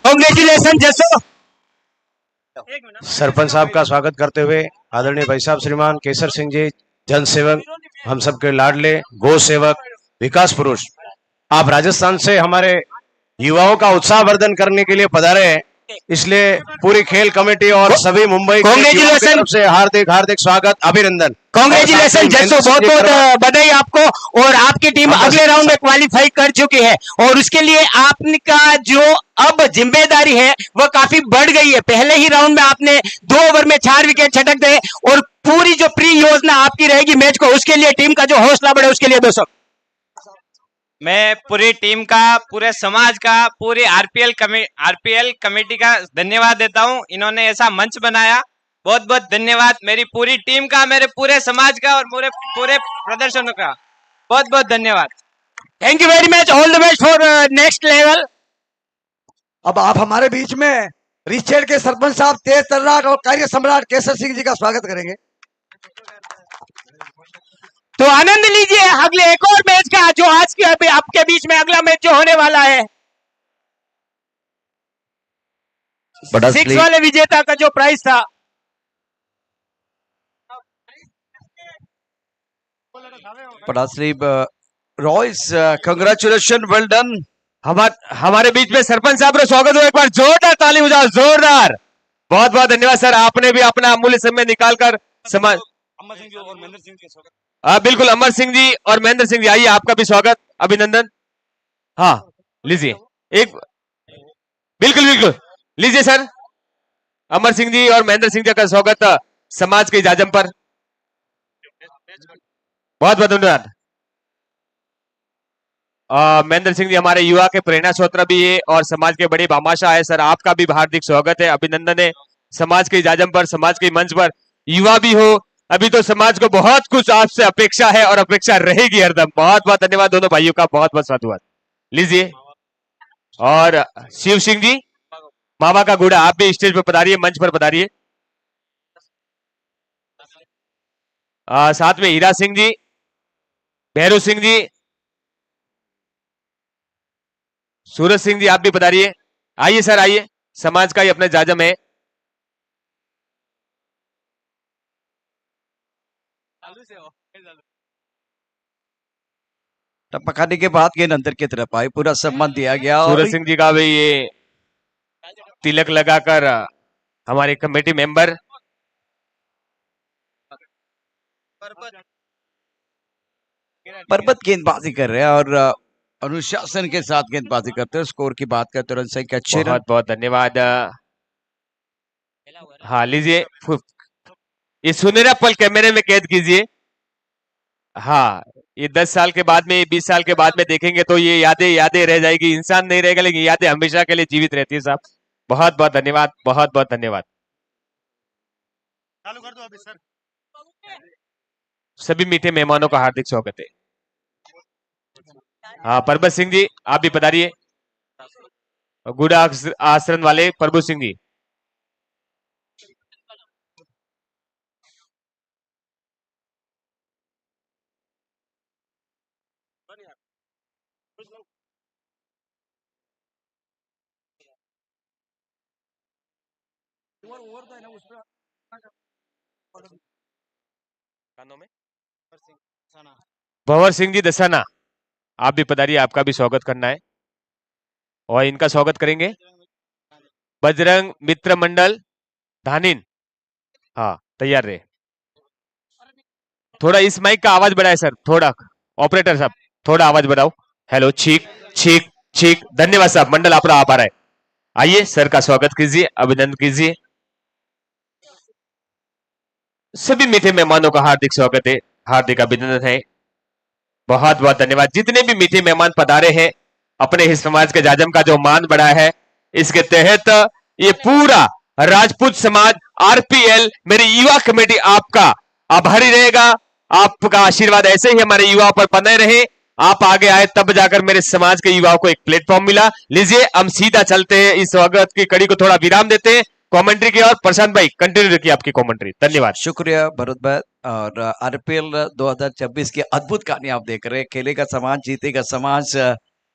Congratulation जसो। सरपंच साहब का स्वागत करते हुए आदरणीय भाई साहब श्रीमान केसर सिंह जी, जन सेवक, हम सबके लाडले गौ सेवक, विकास पुरुष, आप राजस्थान से हमारे युवाओं का उत्साहवर्धन करने के लिए पधारे हैं, इसलिए पूरी खेल कमेटी और सभी मुंबई कांग्रेचुलेशन की तरफ से हार्दिक हार्दिक स्वागत, अभिनंदन। कांग्रेचुलेशन जसो, बहुत बहुत बधाई आपको। और आपकी टीम अगले राउंड में क्वालिफाई कर चुकी है और उसके लिए आपका जो अब जिम्मेदारी है वह काफी बढ़ गई है। पहले ही राउंड में आपने 2 ओवर में 4 विकेट छटक दे और पूरी जो प्री योजना आपकी रहेगी मैच को, उसके लिए टीम का जो हौसला बढ़े उसके लिए दोस्तों मैं पूरी टीम का, पूरे समाज का, पूरी आरपीएल कमेटी का धन्यवाद देता हूं। इन्होंने ऐसा मंच बनाया, बहुत बहुत धन्यवाद मेरी पूरी टीम का, मेरे पूरे समाज का और पूरे प्रदर्शनों का बहुत बहुत धन्यवाद। Thank you very much, all the best for next level. अब आप हमारे बीच में रिचेड के सरपंच साहब तेज तर्राट और कार्य सम्राट केसर सिंह जी का स्वागत करेंगे। तो आनंद लीजिए अगले एक और मैच का, जो आज के अभी आपके बीच में अगला मैच जो होने वाला है। 6 वाले विजेता का जो प्राइस था, रॉयस, कंग्रेचुलेशन, वेल डन। हमारे बीच में सरपंच साहब का स्वागत हो, एक बार जोरदार ताली बजाओ, जोरदार। बहुत बहुत धन्यवाद सर, आपने भी अपना अमूल्य समय निकालकर समाज। बिल्कुल, अमर सिंह जी और महेंद्र सिंह जी, आइए आपका भी स्वागत, अभिनंदन। हाँ लीजिए एक, बिल्कुल बिल्कुल लीजिए सर, अमर सिंह जी और महेंद्र सिंह जी का स्वागत समाज के जाजम पर। बहुत बहुत धन्यवाद। महेंद्र सिंह जी हमारे युवा के प्रेरणा स्रोत भी है और समाज के बड़े भामाशाह है सर, आपका भी हार्दिक स्वागत है, अभिनंदन है। समाज के जाजम पर, समाज के मंच पर युवा भी हो, अभी तो समाज को बहुत कुछ आपसे अपेक्षा है और अपेक्षा रहेगी हरदम। बहुत बहुत धन्यवाद दोनों भाइयों का, बहुत बहुत साधुवाद। लीजिए, और शिव सिंह जी मामा का घोड़ा, आप भी स्टेज पर पधारिए, मंच पर पधारिए। साथ में हीरा सिंह जी, भैरू सिंह जी, सूरज सिंह जी, आप भी पधारिए। आइए सर, आइए, समाज का ही अपना जाजम है। टपकाने के बाद के अंदर की तरफ आए, पूरा सम्मान दिया गया। सूरज सिंह जी का भी ये तिलक लगाकर हमारे कमेटी मेंबर पर्वत गेंदबाजी कर रहे हैं और अनुशासन के साथ गेंदबाजी करते हैं। स्कोर की बात करते तुरंत संख्या 6। बहुत बहुत धन्यवाद। हाँ लीजिए, ये सुनहरा पल कैमरे में कैद कीजिए। हाँ, ये 10 साल के बाद में, 20 साल के बाद में देखेंगे तो ये यादें रह जाएगी, इंसान नहीं रहेगा लेकिन यादें हमेशा के लिए जीवित रहती है साहब। बहुत बहुत धन्यवाद, बहुत बहुत धन्यवाद। चालू कर दो अभी सर। सभी मीठे मेहमानों का हार्दिक स्वागत है। हाँ, परबत सिंह जी, आप भी पधारिए। गुड़ आश्रम वाले प्रभु सिंह जी। भंवर सिंह जी दसाना, आप भी पधारिए, आपका भी स्वागत करना है। और इनका स्वागत करेंगे बजरंग मित्र मंडल धानिन। हाँ, तैयार रहे। थोड़ा इस माइक का आवाज बढ़ाए सर, थोड़ा ऑपरेटर साहब थोड़ा आवाज बढ़ाओ। हेलो, छीक छीक छीक। धन्यवाद साहब, मंडल आपका आभार है। आइए सर का स्वागत कीजिए, अभिनंदन कीजिए। सभी मीठे मेहमानों का हार्दिक स्वागत है, हार्दिक अभिनंदन है। बहुत बहुत धन्यवाद। जितने भी मीठे मेहमान पधारे हैं, अपने ही समाज के जाजम का जो मान बढ़ा है, इसके तहत ये पूरा राजपूत समाज, आरपीएल, मेरी युवा कमेटी आपका आभारी रहेगा। आपका आशीर्वाद ऐसे ही हमारे युवाओं पर बने रहे। आप आगे आए तब जाकर मेरे समाज के युवाओं को एक प्लेटफॉर्म मिला। लीजिए, हम सीधा चलते हैं, इस स्वागत की कड़ी को थोड़ा विराम देते हैं कमेंट्री की। और प्रशांत भाई कंटिन्यू रखिए आपकी कमेंट्री। धन्यवाद। शुक्रिया भरत भाई। और आरपीएल 2026 की अद्भुत कहानी आप देख रहे हैं। खेलेगा समाज, जीतेगा समाज।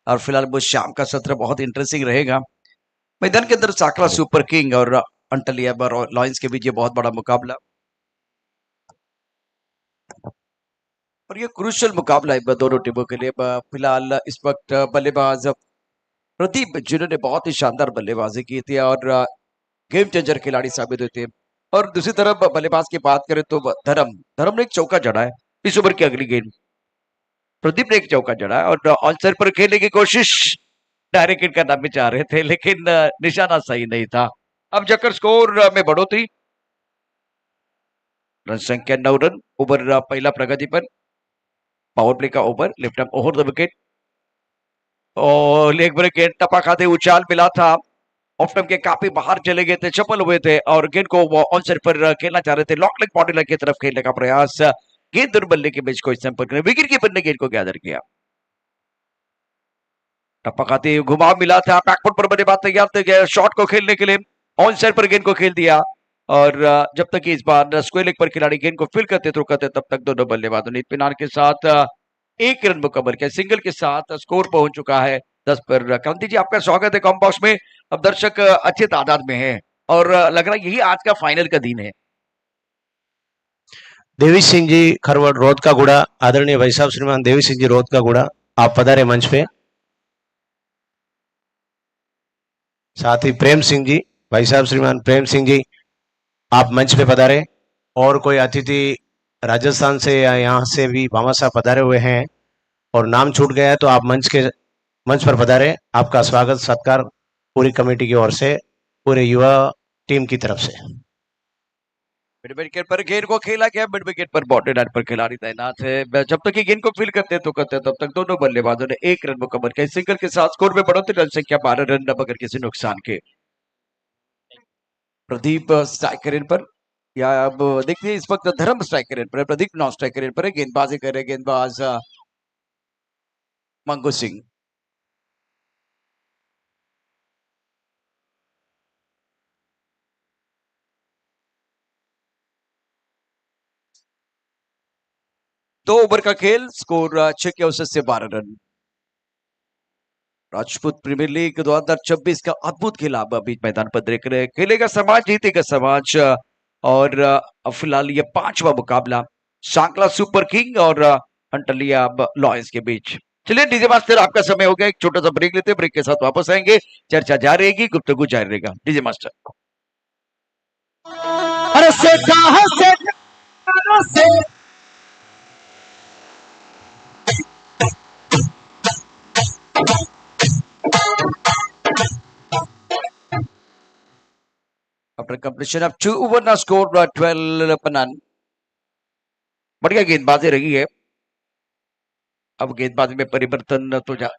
और फिलहाल वो शाम का सत्र बहुत इंटरेस्टिंग रहेगा। मैदान के अंदर साकला सुपर किंग और अंटलिया और लॉयंस के बीच ये बहुत बड़ा मुकाबला, और ये क्रूशियल मुकाबला है दोनों टीमों के लिए। फिलहाल इस वक्त बल्लेबाज प्रदीप, जिन्होंने बहुत ही शानदार बल्लेबाजी की थी और गेम चेंजर खिलाड़ी साबित हुए थे। और दूसरी तरफ बल्लेबाज की बात करें तो धर्म ने एक चौका जड़ा है इस ओवर की अगली गेंद। प्रदीप ने एक चौका जड़ा है और ऑन साइड पर खेलने की कोशिश डायरेक्ट हिट करना भी चाह रहे थे, लेकिन निशाना सही नहीं था। अब जाकर स्कोर में बढ़ोतरी, रन संख्या 9 रन। ओवर पहला प्रगति पर, पावर प्ले का over, left arm over the wicket और लेग ब्रेक गेंद टपा खाते उछाल मिला था। ऑफ टाइम के काफी बाहर चले गए थे, चपल हुए थे और गेंद को ऑन साइड पर खेलना चाह रहे थे। लॉक लेग बॉडी लेग की तरफ खेलने का प्रयास, गेंद और बल्ले के बीच कोई संपर्क नहीं। विकेट कीपर ने गेंद को गैदर किया, टप्पा खाते घुमाव मिला था। बैकफुट पर बल्लेबाज तैयार थे शॉट को खेलने के लिए, ऑन साइड पर गेंद को खेल दिया। और जब तक इस बार स्क्वायर लेग पर खिलाड़ी गेंद को फील करते तब तक दोनों बल्लेबाजों ने इत्मीनान के साथ 1 रन मुकम्मल किया। सिंगल के साथ स्कोर पहुंच चुका है 10 पर। क्रांति जी, आपका स्वागत है कॉम बॉक्स में। अब दर्शक अच्छे तादाद में हैं और लग रहा है यही आज का फाइनल का दिन है। देवी सिंह जी खरवड़ रोध का गुड़ा, आदरणीय भाई साहब श्रीमान देवी सिंह जी रोध का गुड़ा, आप पधारे मंच पे। साथ ही प्रेम सिंह जी, भाई साहब श्रीमान प्रेम सिंह जी, आप मंच पे पधारे। और कोई अतिथि राजस्थान से या यहाँ से भी भामा साहब पधारे हुए हैं और नाम छूट गया है तो आप मंच पर पधारे। आपका स्वागत सत्कार पूरी कमेटी की ओर से, पूरे युवा टीम की तरफ से। मिड विकेट पर गेंद को खेला गया, मिड विकेट पर बॉडी लाइन पर खिलाड़ी तैनात है। जब तक ये गेंद को फील करते तब तक दोनों बल्लेबाजों ने 1 रन मुकम्मल किया। सिंगल के साथ स्कोर में बढ़ोतरी, रन संख्या 12 रन बगैर किसी नुकसान के। प्रदीप स्ट्राइक रेट पर, या अब देखिए इस वक्त धर्म स्ट्राइक रेट पर है, प्रदीप नॉन स्ट्राइक रेट पर है। गेंदबाजी कर रहे गेंदबाज मंगू सिंह। दो ओवर का खेल, स्कोर 6 के औसत से 12 रन। राजपूत प्रीमियर लीग 2026 का अद्भुत खेल आप बीच मैदान पर देख रहे हैं। खेलेगा समाज, जीतेगा समाज। और फिलहाल ये 5वां मुकाबला सांकला सुपर किंग और अंटलिया लॉयंस के बीच। चलिए डीजे मास्टर, आपका समय हो गया, एक छोटा सा ब्रेक लेते हैं, ब्रेक के साथ वापस आएंगे, चर्चा जारी रहेगी, गुफ्तगू जारी रहेगा। DJ master. अरे से कहां से After completion of 2 over, now score 12 run. बढ़िया गेंदबाजी रही है। अब गेंदबाजी में परिवर्तन तो जा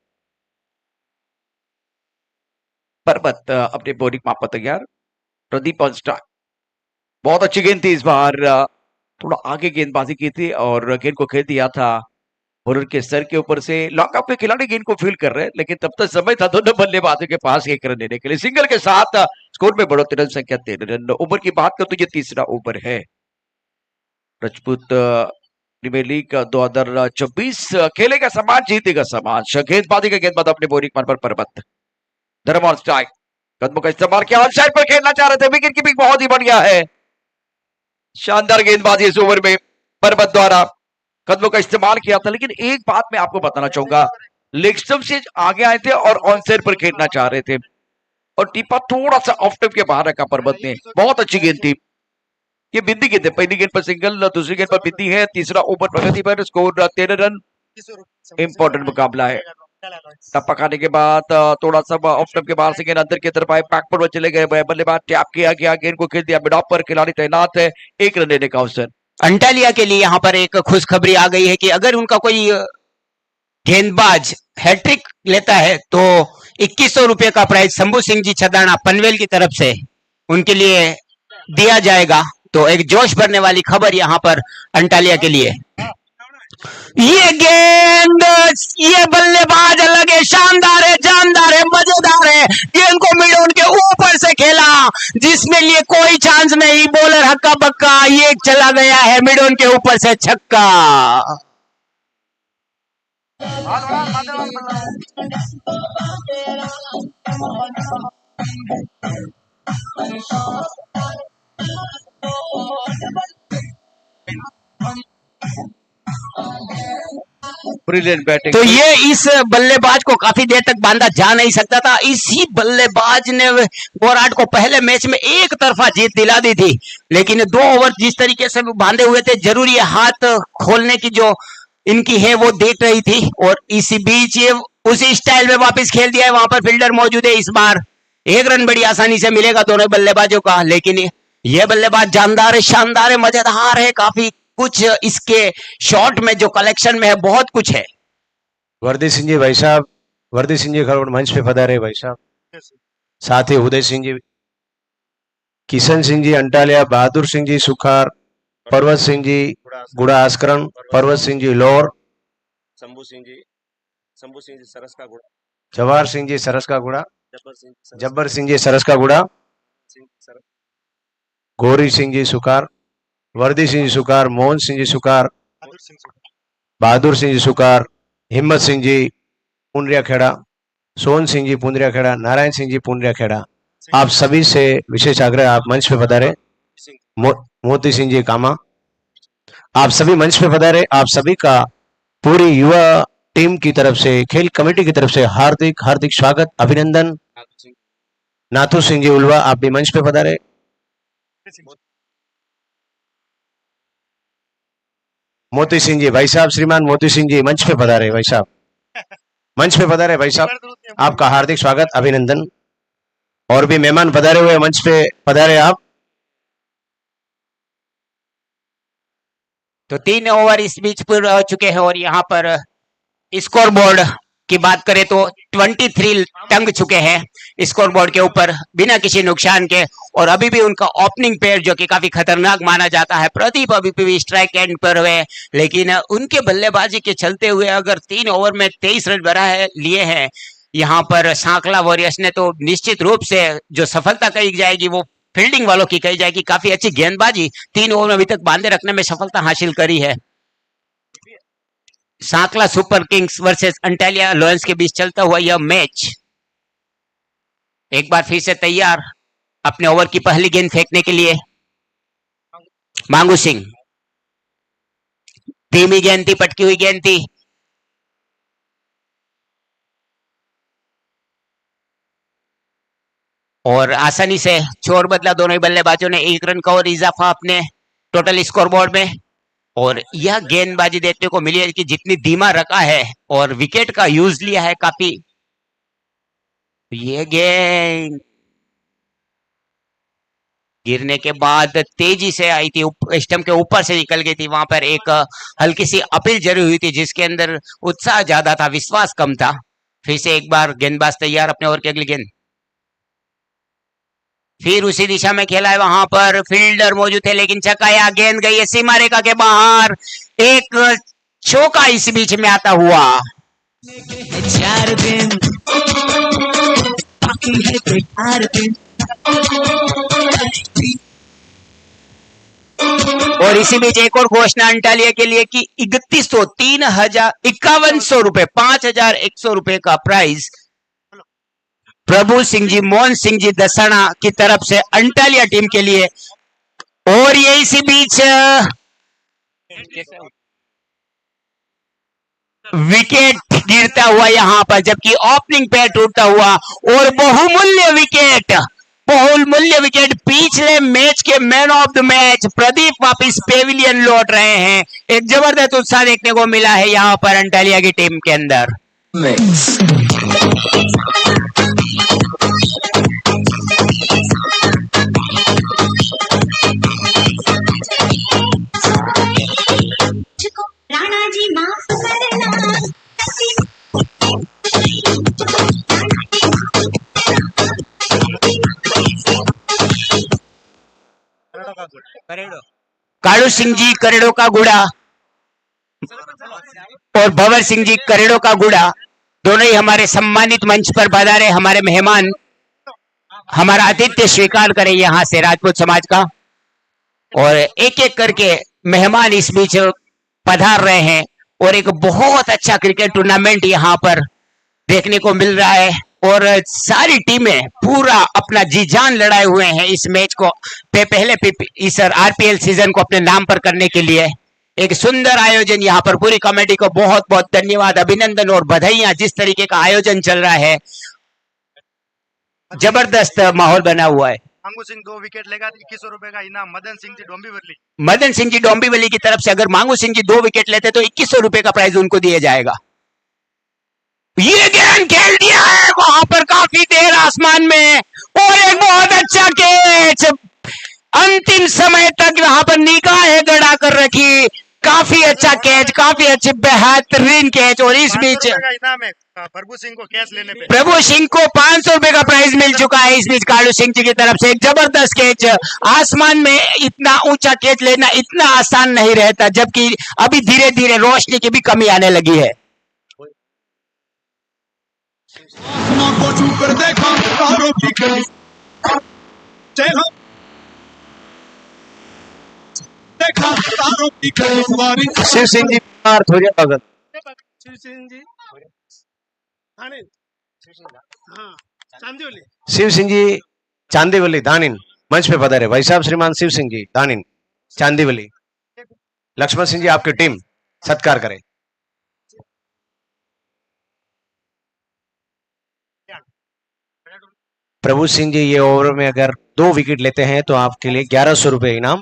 पर्वत अपने बॉलिंग मापा तैयार। प्रदीप ऑन स्ट्राइक, बहुत अच्छी गेंद थी इस बार, थोड़ा आगे गेंदबाजी की थी और गेंद को खेल दिया था बॉलर के सर के ऊपर से। लॉकअप के खिलाड़ी गेंद को फील्ड कर रहे हैं, लेकिन तब तक समय था दोनों बल्लेबाजों के पास 1 रन लेने के लिए। सिंगल के साथ स्कोर में बढ़ोतरी, रन संख्या 13 रन। ओवर की बात करें तो ये 3रा ओवर है। राजपूत प्रीमियर लीग 2026 खेलेगा समाज, जीतेगा समाज। गेंदबाजी का गेंदबाज अपने बॉलिंग मान पर पर्वत। धर्म ऑन स्ट्राइक, कदमों का इस्तेमाल किया, ऑन साइड पर खेलना चाह रहे थे। विकेट कीपिंग बहुत ही बढ़िया है, शानदार गेंदबाजी इस ओवर में पर्वत द्वारा। कदमों का इस्तेमाल किया था, लेकिन एक बात मैं आपको बताना चाहूंगा, लेग स्टंप से आगे आए थे और ऑन साइड पर खेलना चाह रहे थे और टीपा थोड़ा सा ऑफ टिप के बाहर रखा पर्वत ने। बहुत अच्छी गेंद थी, ये बिंदी गेंद है। पहली गेंद पर सिंगल, दूसरी गेंद पर बिंदी है। 3रा ओवर प्रगति पर, स्कोर 13 रन। इंपॉर्टेंट मुकाबला है। टप्पा खाने के बाद थोड़ा सा ऑफ टिप के बाहर से गेंद अंदर की तरफ आए, बैकफुट पर चले गए, बल्लेबाज टैप किया गया, गेंद को खेल दिया मिड ऑफ पर, खिलाड़ी तैनात है, 1 रन लेने का अवसर। अंटालिया के लिए यहाँ पर एक खुशखबरी आ गई है कि अगर उनका कोई गेंदबाज हैट्रिक लेता है तो 2100 रुपए का प्राइज शंभू सिंह जी छदाना पनवेल की तरफ से उनके लिए दिया जाएगा। तो एक जोश भरने वाली खबर यहाँ पर अंटालिया के लिए। ये गेंद, ये बल्लेबाज अलग है, शानदार है, जानदार है, मजेदार है। गेंद को मिड ऑन के ऊपर से खेला जिसमें लिए कोई चांस नहीं, बॉलर हक्का बक्का, ये चला गया है मिड ऑन के ऊपर से छक्का। Brilliant batting. तो ये इस बल्लेबाज को काफी देर तक बांधा जा नहीं सकता था। इसी बल्लेबाज ने बोराट को पहले मैच में एक तरफा जीत दिला दी थी, लेकिन 2 ओवर जिस तरीके से बांधे हुए थे, जरूरी हाथ खोलने की जो इनकी है वो देख रही थी, और इसी बीच ये उसी स्टाइल में वापस खेल दिया है। वहां पर फील्डर मौजूद है। इस बार 1 रन बड़ी आसानी से मिलेगा दोनों बल्लेबाजों का, लेकिन ये बल्लेबाज जानदार है, शानदार है, मजेदार है। काफी कुछ इसके शॉट में जो कलेक्शन में है बहुत कुछ है। वर्दी सिंह जी भाई साहब, वर्दी सिंह जी खरोड़ मंच पे पधारे भाई साहब। साथ ही उदय सिंह जी, किशन सिंह जी अंटालिया, बहादुर सिंह जी सुखार, पर्वत सिंह जी गुड़ा आस्करण, पर्वत सिंह जी लोर, शंभू सिंह जी सरस का गुड़ा, जवाहर सिंह जी सरस का गुड़ा, जब्बर सिंह जी सरस का गुड़ा, गौरी सिंह जी सुखार, वर्दी सिंह जी सुखार, मोहन सिंह जी सुखार, बहादुर सिंह जी सुखार, हिम्मत सिंह जी पुंडरिया खेड़ा, सोहन सिंह जी पुंडरिया खेड़ा, नारायण सिंह जी पुंडरिया खेड़ा। आप सभी से विशेष आग्रह, आप मंच पे पधारे। मोती सिंह जी कामा, आप सभी मंच पे पधारे। आप सभी का पूरी युवा टीम की तरफ से, खेल कमेटी की तरफ से हार्दिक हार्दिक स्वागत, अभिनंदन। नाथू सिंह जी उल्वा, आप भी मंच पे पधारे। मोती सिंह जी भाई साहब, श्रीमान मोती सिंह जी मंच पे पधारे भाई साहब, मंच पे पधारे भाई साहब, आपका हार्दिक स्वागत, अभिनंदन। और भी मेहमान पधारे हुए मंच पे पधारे आप। तो 3 ओवर इस बीच पूरे हो चुके हैं, और यहाँ पर स्कोर बोर्ड की बात करें तो 23 टंग चुके हैं स्कोर बोर्ड के ऊपर बिना किसी नुकसान के। और अभी भी उनका ओपनिंग पेयर जो कि काफी खतरनाक माना जाता है, प्रदीप अभी भी स्ट्राइक एंड पर हुए, लेकिन उनके बल्लेबाजी के चलते हुए अगर 3 ओवर में 23 रन बना है लिए हैं यहाँ पर सांकला वॉरियर्स ने, तो निश्चित रूप से जो सफलता कही जाएगी वो फील्डिंग वालों की कही जाएगी। काफी अच्छी गेंदबाजी 3 ओवर में अभी तक बांधे रखने में सफलता हासिल करी है। सांकला super Kings versus Antalya lions के बीच चलता हुआ यह मैच एक बार फिर से तैयार अपने ओवर की पहली गेंद फेंकने के लिए मांगू सिंह। धीमी गेंद थी, पटकी हुई गेंद थी, और आसानी से छोर बदला दोनों ही बल्लेबाजों ने। 1 रन का और इजाफा अपने टोटल स्कोर बोर्ड में। और यह गेंदबाजी देखने को मिली है कि जितनी धीमा रखा है और विकेट का यूज लिया है काफी। ये गेंद गिरने के बाद तेजी से आई थी, स्टंप के ऊपर से निकल गई थी। वहां पर एक हल्की सी अपील जरी हुई थी जिसके अंदर उत्साह ज्यादा था, विश्वास कम था। फिर से एक बार गेंदबाज तैयार अपने ओवर की अगली गेंद। फिर उसी दिशा में खेला है, वहां पर फील्डर मौजूद थे लेकिन चकाया, गेंद गई है सीमा रेखा के बाहर। एक चौका इस बीच में आता हुआ। 4 दिन बाकी है, 4 दिन। और इसी बीच एक और घोषणा अंटालिया के लिए कि 3100 5100 रुपए 5100 रुपए का प्राइज प्रभु सिंह जी, मोहन सिंह जी दसाना की तरफ से अंटालिया टीम के लिए। और ये इसी बीच विकेट गिरता हुआ यहां पर, जबकि ओपनिंग पैर टूटता हुआ। और बहुमूल्य विकेट पिछले मैच के man of the match Pradeep वापिस पेविलियन लौट रहे हैं। एक जबरदस्त उत्साह देखने को मिला है यहां पर अंटालिया की टीम के अंदर। राणा जी माफ करना। कालू सिंह जी करेड़ो का गुड़ा और भंवर सिंह जी करेड़ों का गुड़ा, दोनों ही हमारे सम्मानित मंच पर पधारे हमारे मेहमान, हमारा आतिथ्य स्वीकार करें यहाँ से राजपूत समाज का। और एक एक करके मेहमान इस बीच पधार रहे हैं और एक बहुत अच्छा क्रिकेट टूर्नामेंट यहाँ पर देखने को मिल रहा है और सारी टीमें पूरा अपना जी जान लड़ाए हुए हैं इस मैच को पहले इस आरपीएल सीजन को अपने नाम पर करने के लिए। एक सुंदर आयोजन यहाँ पर, पूरी कमेटी को बहुत बहुत धन्यवाद, अभिनंदन और बधाइयां। जिस तरीके का आयोजन चल रहा है, जबरदस्त माहौल बना हुआ है। मांगू सिंह 2 विकेट लेगा, 2100 रुपए का इनाम। मदन सिंह जी डोंबिवली, मदन सिंह जी डोंबिवली की तरफ से अगर मांगू सिंह जी 2 विकेट लेते तो 2100 रुपए का प्राइज उनको दिया जाएगा। ये गेंद खेल दिया है वहां पर काफी देर आसमान में और एक बहुत अच्छा कैच, अंतिम समय तक वहां पर निगाहें गड़ा कर रखी। काफी अच्छा कैच, काफी अच्छे बेहतरीन कैच। और इस बीच इनाम है प्रभु सिंह को कैच लेने पे। प्रभु सिंह को 500 रुपए का प्राइज मिल चुका है। इस बीच कालू सिंह जी की तरफ से एक जबरदस्त कैच। आसमान में इतना ऊंचा कैच लेना इतना आसान नहीं रहता, जबकि अभी धीरे धीरे रोशनी की भी कमी आने लगी है। शिव सिंह जी थोड़ी भगत, शिव सिंह जी ठाणे, हाँ चांदीवली। शिव सिंह जी चांदीवली दानिन मंच पे पधारे। भाई साहब श्रीमान शिव सिंह जी दानिन चांदीवली। लक्ष्मण सिंह जी आपकी टीम सत्कार करे। प्रभु सिंह जी ये ओवर में अगर 2 विकेट लेते हैं तो आपके लिए 1100 रुपए इनाम।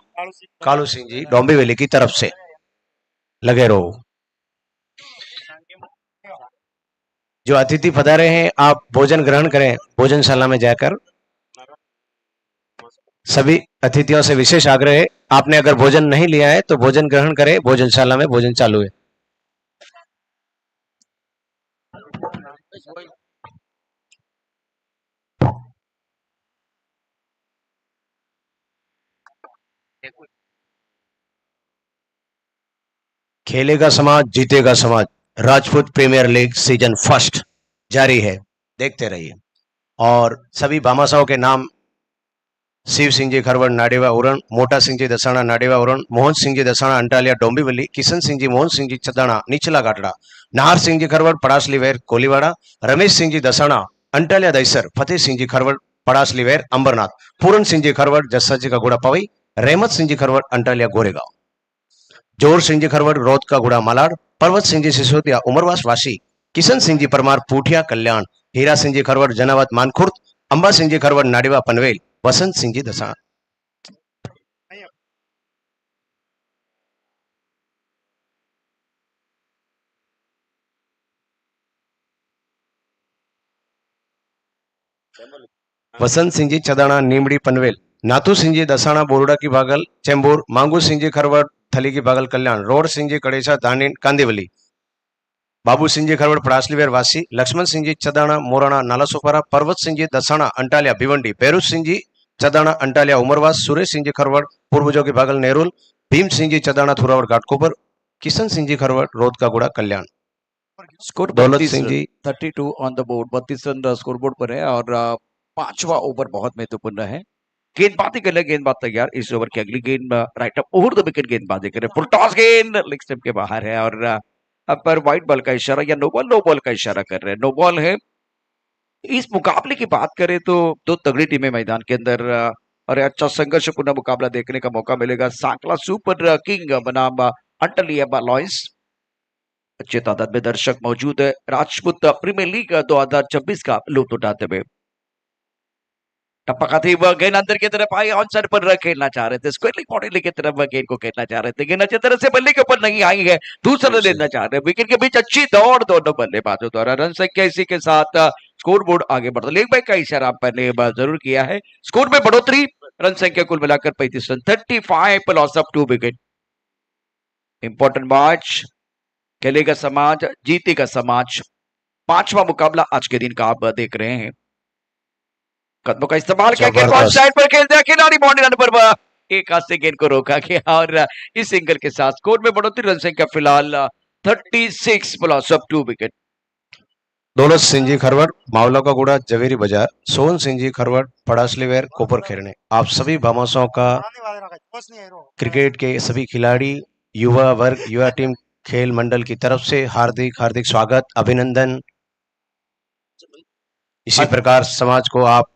कालू सिंह जी डोंबिवली की तरफ से। लगे रहो। जो अतिथि पधारे हैं आप भोजन ग्रहण करें भोजनशाला में जाकर। सभी अतिथियों से विशेष आग्रह है, आपने अगर भोजन नहीं लिया है तो भोजन ग्रहण करें, भोजनशाला में भोजन चालू है। खेलेगा समाज जीतेगा समाज, Rajput premier league season first जारी है, देखते रहिए। और सभी भामाशाहों के नाम शिव सिंह जी खरवड़ नाडेवा उरण, मोटा सिंह जी दसाणा नाडेवा उरण, मोहन सिंह जी दसाणा अंटालिया डोंबिवली, किशन सिंह जी मोहन सिंह जी चदाणा निचला गाटड़ा, नाहर सिंह जी खरवड़ पड़ासली वेर कोलीवाड़ा, रमेश सिंह जी दसाणा अंटालिया दईसर, फतेह सिंह जी खरवड़ पड़ासली वेर अंबरनाथ, पूरन सिंह जी खरवड़ जस्सा जी का गुड़ा पवई, रहमत सिंह जी खरवड़ अंटालिया गोरेगांव, जोर सिंह जी खरवड़ रोद का गुड़ा मलाड, पर्वत सिंह जी सिसोदिया उमरवास वासी, किशन सिंह जी परमार पूठिया कल्याण, हीरा सिंह जी खरवड़ जनावत मानखुर्द, अंबा सिंह जी खरवड़ नाडेवा पनवेल, वसंत सिंह जी दसाणा। वसंत सिंह जी चदाणा नीमड़ी पनवेल, नाथू सिंह जी दसाणा बोरडा की बागल चेंबूर, मांगू सिंह जी खरवड़ थली की बागल कल्याण, रोड सिंह जी कड़ेसा दानिन कांदिवली, बाबू सिंह जी खरवड़ पड़ासलीवेर वासी, लक्ष्मण सिंह जी चदाणा मोराणा नालासोपारा, पर्वत सिंह जी दसाणा अंटालिया भिवंडी, पेरुज सिंह जी चदाणा अंटालिया उमरवास, सुरेश सिंह जी खरवड़ पूर्वजों की बागल नेरुल, भीम सिंह जी चदाणा थुरावड़ घाटकोपर, किशन सिंह जी खरवड़ रोद का गुड़ा कल्याण। Score Daulat Singh ji 32 on the board, 32 run scoreboard पर है और 5वां ओवर बहुत महत्वपूर्ण है। गेंदबाजी के लिए गेंदबाज तैयार। इस ओवर की अगली गेंद right up over the wicket गेंदबाजी करे, फुल टॉस गेंद लेग स्टंप के बाहर है और पर व्हाइट बॉल का इशारा या नो बॉल का इशारा कर रहे हैं, नो बॉल है। इस मुकाबले की बात करें तो 2 तगड़ी टीमें मैदान के अंदर और अच्छा संघर्षपूर्ण मुकाबला देखने का मौका मिलेगा। सांकला सुपर किंग बनाम अंटालिया लॉयंस, अच्छे तादाद में दर्शक मौजूद है। राजपूत प्रीमियर लीग 2026 का लुत्फ उठाते हुए टप्पा खाती गेंद अंदर की तरफ आई, ऑन साइड पर खेलना चाह रहे थे, स्क्वायर बॉडी की तरफ गेंद को खेलना चाह रहे थे, गेंद अच्छी तरह से बल्ले के ऊपर नहीं आई है, दूसरा लेना चाह रहे हैं। विकेट के बीच अच्छी दौड़ दोनों बल्लेबाजों द्वारा, रन संख्या इसी के साथ स्कोर बोर्ड आगे बढ़ता। लेग बैक का इशारा अंपायर ने जरूर किया है। स्कोर में बढ़ोतरी, रन संख्या कुल मिलाकर 35 run, 35 loss of 2 wicket. Important match, खेलेगा समाज जीतेगा समाज, 5वां मुकाबला आज के दिन का आप देख रहे हैं। कदमों का इस्तेमाल किया, साइड पर खेल दिया खिलाड़ी, बाउंड्री रन पर एक हाथ से गेंद को रोका गया और इस सिंगल के साथ स्कोर में बढ़ोतरी, रन संख्या फिलहाल 36 plus of 2 wicket. Daulat Singh ji खरवट, मावलाकागुड़ा, Javeri बाजार, सोहन सिंह जी खरवट, पड़ासलीवेर, कोपर खेरने, आप सभी भामाशाहों का क्रिकेट के सभी खिलाड़ी, युवा वर्ग, युवा टीम खेल मंडल की तरफ से हार्दिक हार्दिक स्वागत, अभिनंदन। इसी प्रकार समाज को आप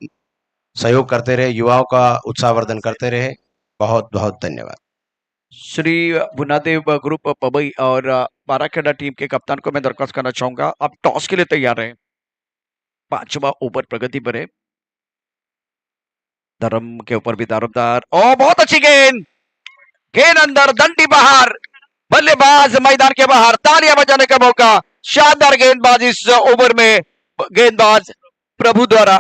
सहयोग करते रहे, युवाओं का उत्साहवर्धन करते रहे। बहुत बहुत धन्यवाद। श्री बुनादेव ग्रुप पबई और बाराखेड़ा टीम के कप्तान को मैं दरख्वास्त करना चाहूंगा, आप टॉस के लिए तैयार हैं। 5वां ओवर प्रगति पर है। धर्म के ऊपर भी दारोमदार, ओ बहुत अच्छी गेंद, गेंद अंदर, डंडी बाहर, बल्लेबाज मैदान के बाहर, तालियां बजाने का मौका। शानदार गेंदबाज इस ओवर में, गेंदबाज प्रभु द्वारा।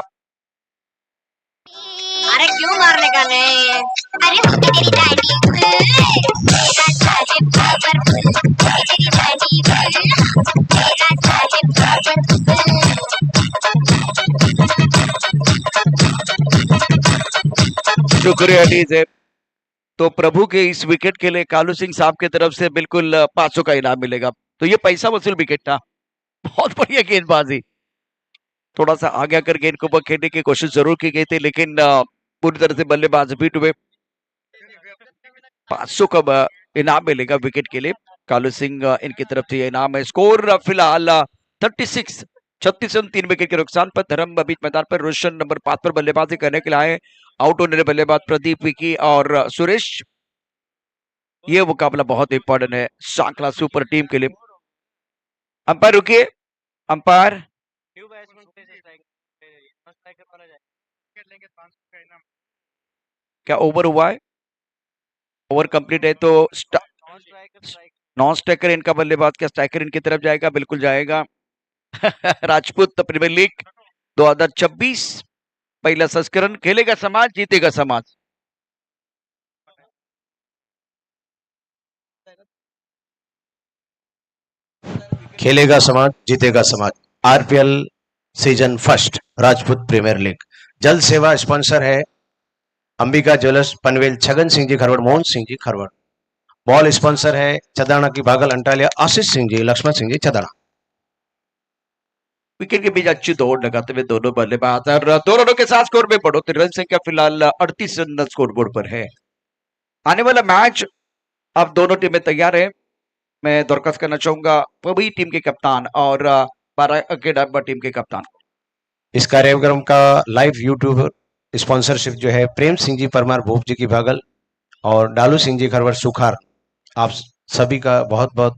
अरे क्यों मारने का नहीं? अरे तेरी दाढ़ी तेरा साजिब बाबर तेरी दाढ़ी तेरा साजिब बाबर। शुक्रिया डीजे। तो प्रभु के इस विकेट के लिए कालू सिंह साहब की तरफ से बिल्कुल 500 का इनाम मिलेगा। तो ये पैसा वसूल विकेट था, बहुत बढ़िया गेंदबाजी। थोड़ा सा आगे आकर गेंद को खेलने की कोशिश जरूर की गई थी, लेकिन पूरी तरह से बल्लेबाज बीट हुए। 500 का इनाम मिलेगा विकेट के लिए। कालू सिंह इनकी तरफ से ये इनाम है। स्कोर फिलहाल 36 रन, 3 विकेट के नुकसान पर। धर्म बीच मैदान पर रोशन नंबर 5 पर बल्लेबाजी करने के लिए आए। आउट होने बल्लेबाज प्रदीप, विकी और सुरेश। ये मुकाबला बहुत इंपॉर्टेंट है सांकला सुपर टीम के लिए। अंपायर रुकिए, अंपायर क्या ओवर हुआ है? ओवर कंप्लीट है तो नॉन स्ट्राइकर इनका बल्लेबाज, क्या स्ट्राइकर इनकी तरफ जाएगा? बिल्कुल जाएगा। राजपूत प्रीमियर लीग 2026 पहला संस्करण। खेलेगा समाज, जीतेगा समाज। खेलेगा समाज, जीतेगा समाज। RPL season first Rajput premier league. जल सेवा स्पॉन्सर है Ambika jewellers Panvel, Chhagan Singh ji Kharwat, Mohan Singh ji Kharwat. Ball sponsor है चदाना की भागल अंटालिया, आशीष सिंह जी, लक्ष्मण सिंह जी चदाना। विकेट के बीच अच्छी दौड़ लगाते हुए दोनों बल्लेबाज और दो रनों के साथ स्कोर में बढ़ोतरी। रन संख्या फिलहाल 38 रन स्कोरबोर्ड पर है। आने वाला मैच अब दोनों टीमें तैयार है। मैं दरख्वास्त करना चाहूंगा पबई टीम के कप्तान और बाराखेड़ा टीम के कप्तान। इस कार्यक्रम का लाइव यूट्यूब स्पॉन्सरशिप जो है प्रेम सिंह जी परमार, भूप जी की भागल और डालू सिंह जी खरवट सुखार। आप सभी का बहुत बहुत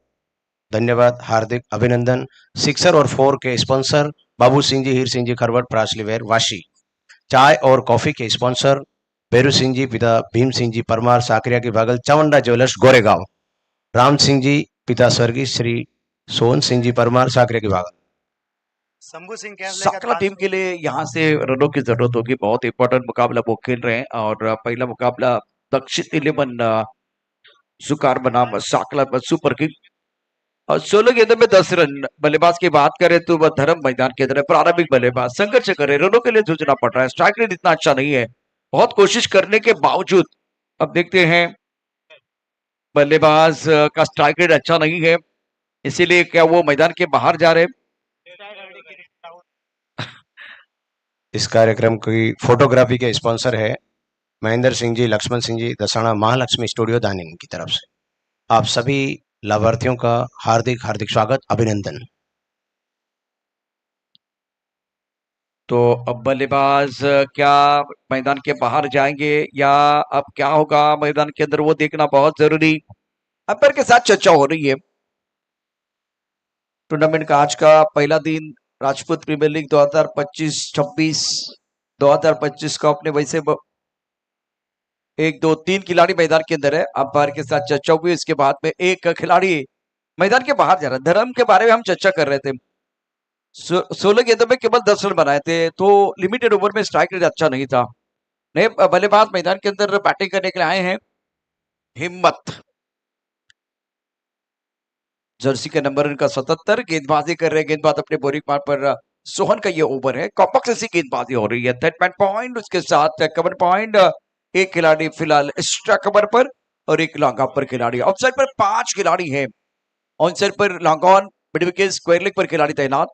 धन्यवाद, हार्दिक अभिनंदन। सिक्सर और 4 के स्पॉन्सर बाबू सिंह जी, हीर सिंह जी खरवट, परासलीवेर, वाशी। चाय और कॉफी के स्पॉन्सर बेरू सिंह जी, पिता भीम सिंह जी परमार, साकरिया की भागल, चावंडा ज्वेलर्स गोरेगांव। राम सिंह जी, पिता स्वर्गीय श्री सोहन सिंह जी परमार, साकरिया की भागल। शंभू सिंह सांकला टीम के लिए यहाँ से रनों की जरूरत होगी। बहुत इंपॉर्टेंट मुकाबला वो खेल रहे हैं और पहला मुकाबला दक्षिण 11 सुकार बनाम सांकला सुपर किंग और 16 गेंदों में 10 रन। बल्लेबाज की बात करें तो वह धर्म मैदान के अंदर प्रारंभिक बल्लेबाज संघर्ष करे, रनों के लिए जूझना पड़ रहा है। स्ट्राइक रेट इतना अच्छा नहीं है, बहुत कोशिश करने के बावजूद। अब देखते हैं, बल्लेबाज का स्ट्राइक रेट अच्छा नहीं है, इसीलिए क्या वो मैदान के बाहर जा रहे। इस कार्यक्रम की फोटोग्राफी के स्पॉन्सर है महेंद्र सिंह जी, लक्ष्मण सिंह जी, दसाना महालक्ष्मी स्टूडियो दानिंग की तरफ से। आप सभी लाभार्थियों का हार्दिक हार्दिक स्वागत, अभिनंदन। तो अब बल्लेबाज क्या मैदान के बाहर जाएंगे या अब क्या होगा मैदान के अंदर, वो देखना बहुत जरूरी। अंपायर के साथ चर्चा हो रही है। टूर्नामेंट का आज का पहला दिन राजपूत प्रीमियर लीग 2025-26 2025 का अपने वैसे 1 2 3 खिलाड़ी मैदान के अंदर है। अंपायर के साथ चर्चा हुई, इसके बाद में एक खिलाड़ी मैदान के बाहर जा रहा है। धर्म के बारे में हम चर्चा कर रहे थे। 16 गेंदों में केवल 10 रन बनाए थे, तो लिमिटेड ओवर में स्ट्राइक रेट अच्छा नहीं था। नए बल्लेबाज मैदान के अंदर बैटिंग करने के लिए आए हैं। हिम्मत जर्सी का नंबर इनका 77, गेंदबाजी कर रहे हैं। गेंदबाज अपने बोरिंग मार्क पर सोहन का ये ओवर है। कॉपक्स ऐसी गेंदबाजी हो रही है। थर्ड पॉइंट, उसके साथ कवर पॉइंट। एक खिलाड़ी फिलहाल एक्स्ट्रा कवर पर और एक लॉन्ग ऑफ पर खिलाड़ी। ऑफसाइड पर 5 खिलाड़ी हैं। ऑन साइड पर long on, mid wicket square leg पर खिलाड़ी तैनात।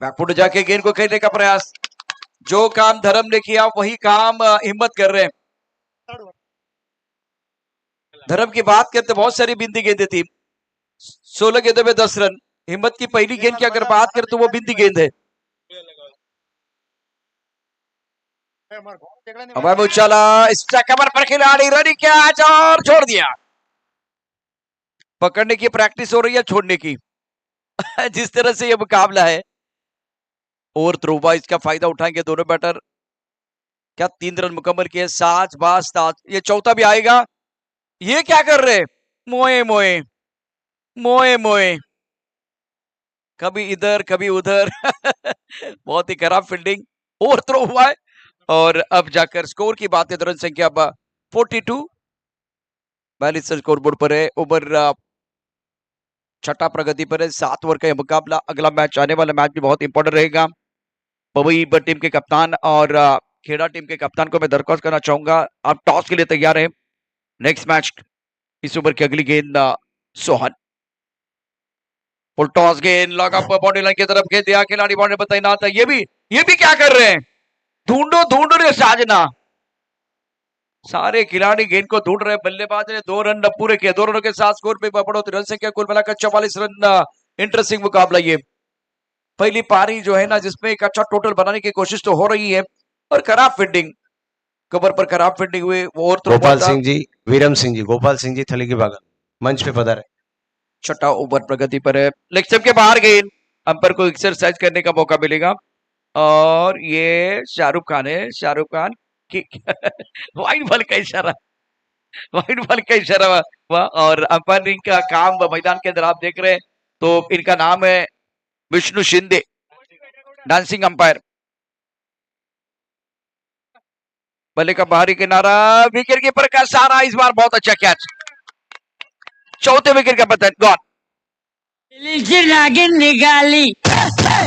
बैकफुट जाके गेंद को खेलने का प्रयास, जो काम धर्म ने किया वही काम हिम्मत कर रहे हैं। धर्म की बात करते बहुत सारी बिंदी गेंदें थी, 16 गेंदों में 10 रन। हिम्मत की पहली गेंद की अगर बात करें तो वो बिंदी गेंद है। अब उछाला, इसका कमर पर खिलाड़ी रनिंग कैच और छोड़ दिया। पकड़ने की प्रैक्टिस हो रही है, छोड़ने की जिस तरह से ये मुकाबला है। और थ्रो इसका फायदा उठाएंगे दोनों बैटर। क्या 3 रन मुकम्मल किए, साज बाज ताज, ये चौथा भी आएगा। ये क्या कर रहे, मोए मोए मोए मोए, कभी इधर कभी उधर बहुत ही खराब फील्डिंग। ओवर थ्रो हुआ है और अब जाकर स्कोर की बात है तो रन संख्या अब 42 42 स्कोर बोर्ड पर है। ओवर छठा प्रगति पर है, 7 ओवर का यह मुकाबला। अगला मैच, आने वाला मैच भी बहुत इंपॉर्टेंट रहेगा। पवई टीम के कप्तान और खेड़ा टीम के कप्तान को मैं दरख्वास्त करना चाहूंगा, आप टॉस के लिए तैयार हैं। नेक्स्ट मैच, इस ओवर की अगली गेंद सोहन, फुल टॉस गेंद लगा बाउंड्री लाइन की तरफ खेल दिया, खिलाड़ी बाउंड्री पर तैनात है। ये भी क्या कर रहे हैं, ढूंढो रे साजना। सारे खिलाड़ी गेंद को ढूंढ रहे हैं। बल्लेबाज ने 2 रन पूरे किए, 2 रनों के साथ स्कोर पे बढ़ोतरी, रन संख्या कुल मिलाकर 44 रन। इंटरेस्टिंग मुकाबला ये पहली पारी जो है ना, जिसमें एक अच्छा टोटल बनाने की कोशिश तो हो रही है और खराब फील्डिंग, कवर पर खराब फील्डिंग हुई। और तो गोपाल सिंह जी, वीरम सिंह जी, गोपाल सिंह जी थली के बागल मंच पे पधारे। छठा ओवर प्रगति पर है, लेग स्टंप के बाहर गेंद, अंपायर को एक्सरसाइज करने का मौका मिलेगा। और ये शाहरुख खान है, शाहरुख खान की वाइड बॉल का इशारा, वाइड बॉल का इशारा हुआ। और अंपायरिंग का काम मैदान के अंदर आप देख रहे हैं, तो इनका नाम है विष्णु शिंदे, डांसिंग अंपायर। बल्ले का बाहरी किनारा, विकेट कीपर का सारा, इस बार बहुत अच्छा कैच, चौथे विकेट का पतन, गॉन। नागिन निकाली